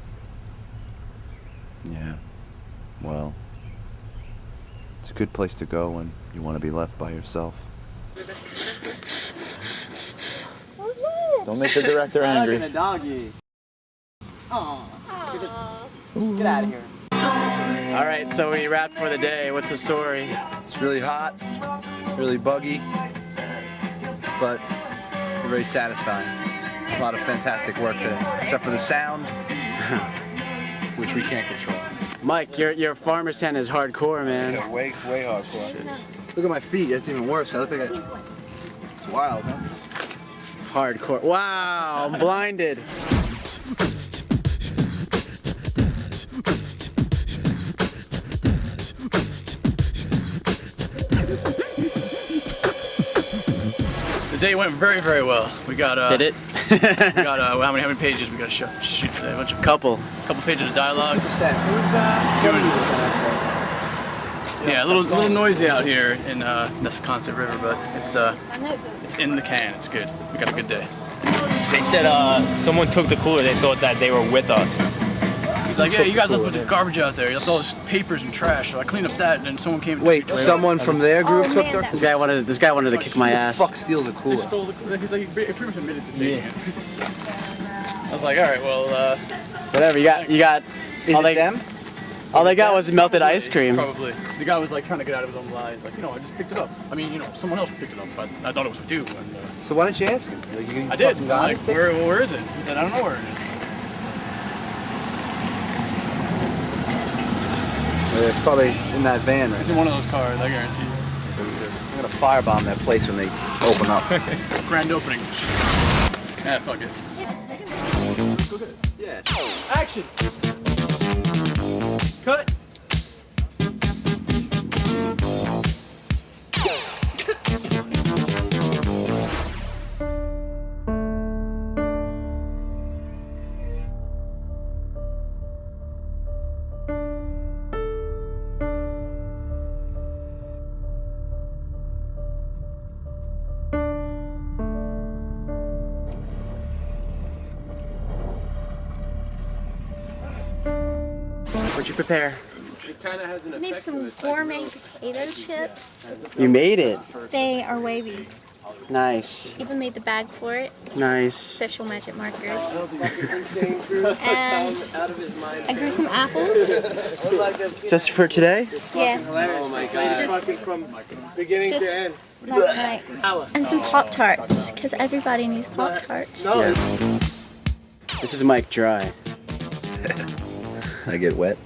S6: Yeah. Well, it's a good place to go when you want to be left by yourself.
S7: Don't make the director angry.
S8: Look at a doggy. Aww. Get out of here. All right, so we wrapped for the day. What's the story?
S6: It's really hot, really buggy, but very satisfying. A lot of fantastic work today, except for the sound, which we can't control.
S8: Mike, your farmer's tent is hardcore, man.
S6: Yeah, way hardcore. Look at my feet. That's even worse. I don't think it's wild, huh?
S8: Hardcore. Wow, I'm blinded.
S14: The day went very, very well. We got
S8: Did it?
S14: we got how many pages we got to shoot today? A bunch of couple pages of dialogue.
S8: 60%.
S14: Yeah, a little noisy out here in Nesconset River, but it's in the can. It's good. We got a good day.
S19: They said someone took the cooler. They thought that they were with us.
S14: He's like, yeah, you guys left a bunch of garbage out there. You left all this papers and trash. So I cleaned up that, and then someone came.
S6: Wait, someone from their group took their.
S8: This guy wanted to kick my ass.
S6: Who the fuck steals a cooler?
S14: They stole the cooler. He's like, he pretty much admitted to taking it. I was like, all right, well.
S8: Whatever. You got. All they got was melted ice cream.
S14: Probably. The guy was like trying to get out of his own lies. Like, I just picked it up. I mean, someone else picked it up, but I thought it was with you. And,
S6: so why didn't you ask him? Like,
S14: I did. I'm like, where is it? He said, I don't know where it is.
S6: It's probably in that van, right?
S14: It's in one of those cars, I guarantee you.
S6: I'm gonna firebomb that place when they open up.
S14: Grand opening. Yeah, fuck it.
S6: Yeah.
S8: Action. Cut. What'd you prepare?
S20: I made some gourmet potato chips.
S8: You made it.
S20: They are wavy.
S8: Nice.
S20: Even made the bag for it.
S8: Nice.
S20: Special magic markers. And I grew some apples.
S8: Just for today?
S20: Yes.
S8: Oh my God.
S20: Just
S15: From beginning to end.
S20: last night. And some Pop-Tarts, because everybody needs Pop-Tarts.
S8: Yeah. This is Mike Dry.
S6: I get wet.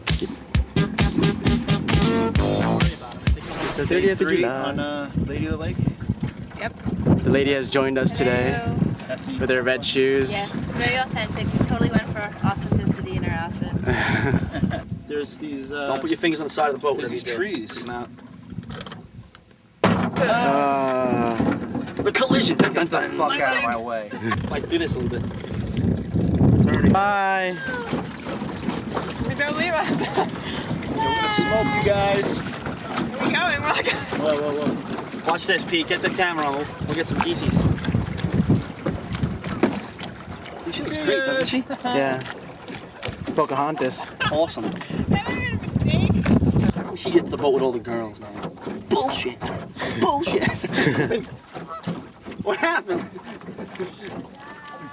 S8: So
S14: Day
S8: 30th of
S14: 3
S8: July.
S14: on Lady of the Lake.
S20: Yep.
S8: The lady has joined us today with her red shoes.
S20: Yes, very authentic. We totally went for authenticity in our outfit.
S14: There's these.
S8: Don't put your fingers on the side of the boat.
S14: There's these trees.
S8: Out. The collision. Get the fuck out of my way. Like, do this a little bit. Bye.
S11: Don't leave us.
S8: We're gonna smoke you guys.
S11: We're going.
S8: Whoa. Watch this, Pete. Get the camera on. We'll get some pieces. She looks great, doesn't she? Yeah. Pocahontas. Awesome. She gets the boat with all the girls, man. Bullshit. Bullshit. What happened?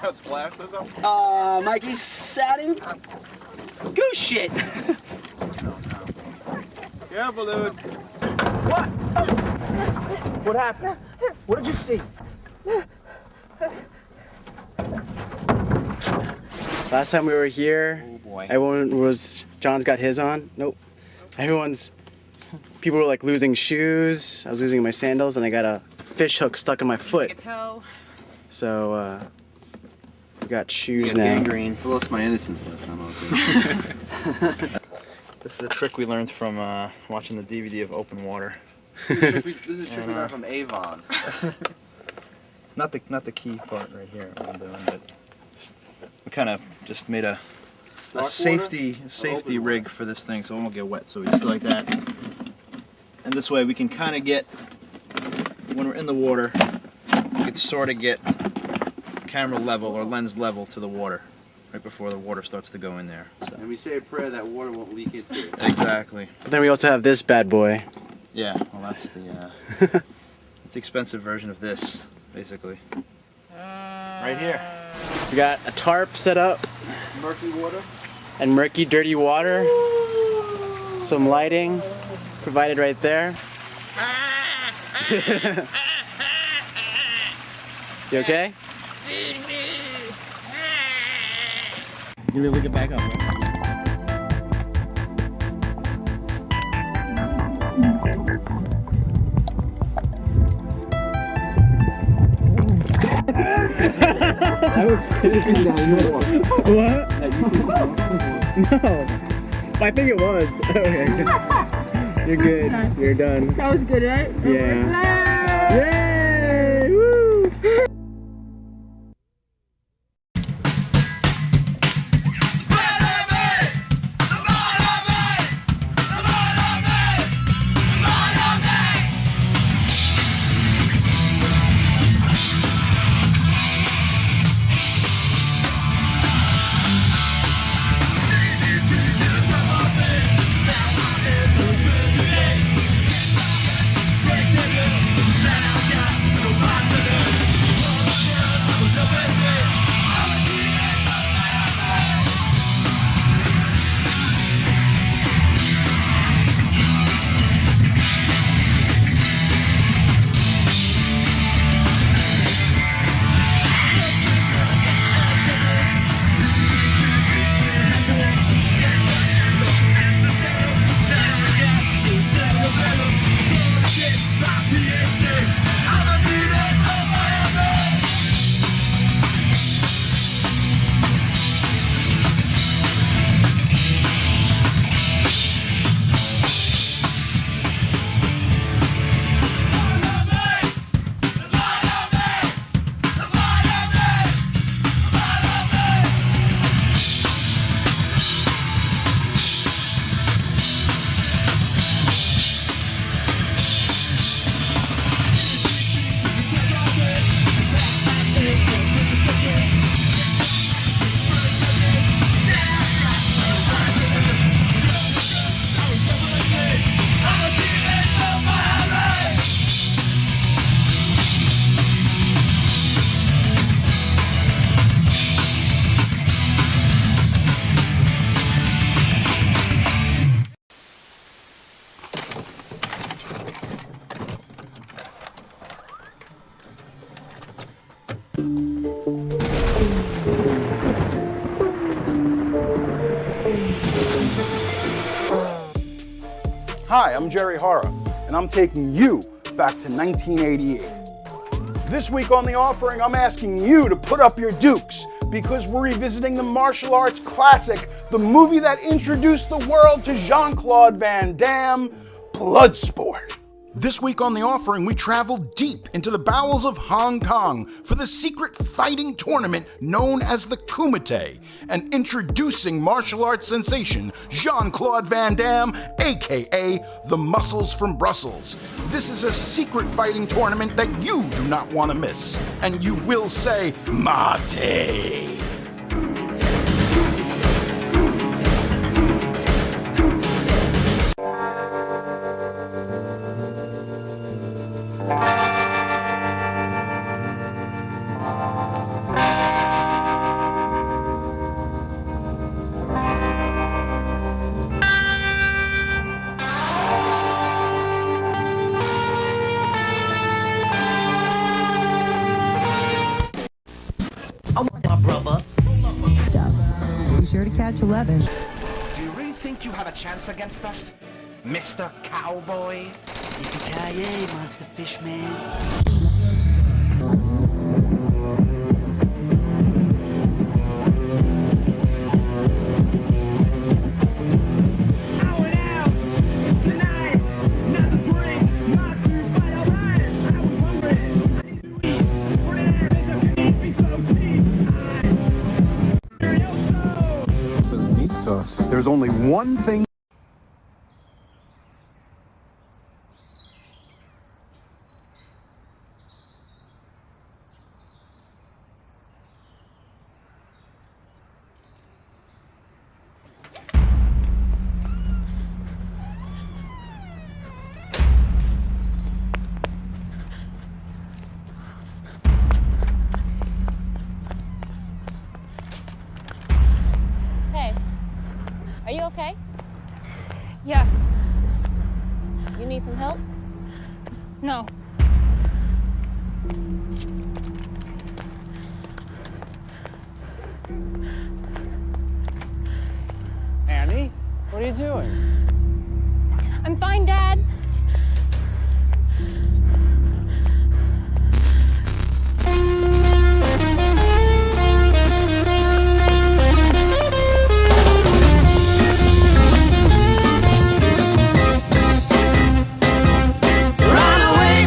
S10: Got splashed or something?
S8: Mikey sat in goose shit.
S10: Careful, dude.
S8: What? What happened? What did you see? Last time we were here, everyone was, John's got his on. Nope. People were like losing shoes. I was losing my sandals and I got a fish hook stuck in my foot. So, we got shoes now.
S6: Gangrene. I lost my innocence last time I was here.
S7: This is a trick we learned from watching the DVD of Open Water.
S6: This is a trick we learned from Avon.
S7: Not the key part right here. What I'm doing, but we kind of just made a safety rig for this thing, so it won't get wet. So we just go like that, and this way we can kind of get, when we're in the water, we can sort of get camera level or lens level to the water right before the water starts to go in there. So.
S6: And we say a prayer that water won't leak into it.
S7: Exactly.
S8: But then we also have this bad boy.
S7: Yeah, well that's the it's the expensive version of this, basically. Right here.
S8: We got a tarp set up.
S6: Murky water.
S8: And murky, dirty water. Some lighting provided right there. You okay? You really get back up, right? What? No. I think it was. Okay. You're good. You're done.
S20: That was good, right?
S8: Yeah. Yay! Woo!
S1: Hi, I'm Jerry Horror, and I'm taking you back to 1988. This week on The Offering, I'm asking you to put up your dukes because we're revisiting the martial arts classic, the movie that introduced the world to Jean-Claude Van Damme, Bloodsport. This week on The Offering, we travel deep into the bowels of Hong Kong for the secret fighting tournament known as the Kumite, and introducing martial arts sensation Jean-Claude Van Damme, aka the Muscles from Brussels. This is a secret fighting tournament that you do not want to miss, and you will say, Mate.
S4: Be sure to catch 11.
S21: Do you really think you have a chance against us, Mr. Cowboy? Yippee-ki-yay, monster fish man.
S1: There's only one thing.
S20: Hey, are you okay?
S4: Yeah.
S20: You need some help?
S4: No.
S1: Annie, what are you doing?
S20: I'm fine, Dad.
S23: Run away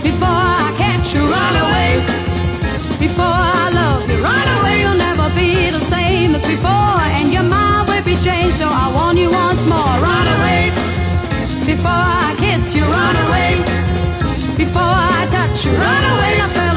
S23: before I catch you. Run away before I love you. Run away, you'll never be the same as before, and your mind will be changed. So I want you once more. Run away before I kiss you. Run away before I touch you. Run away, nothing.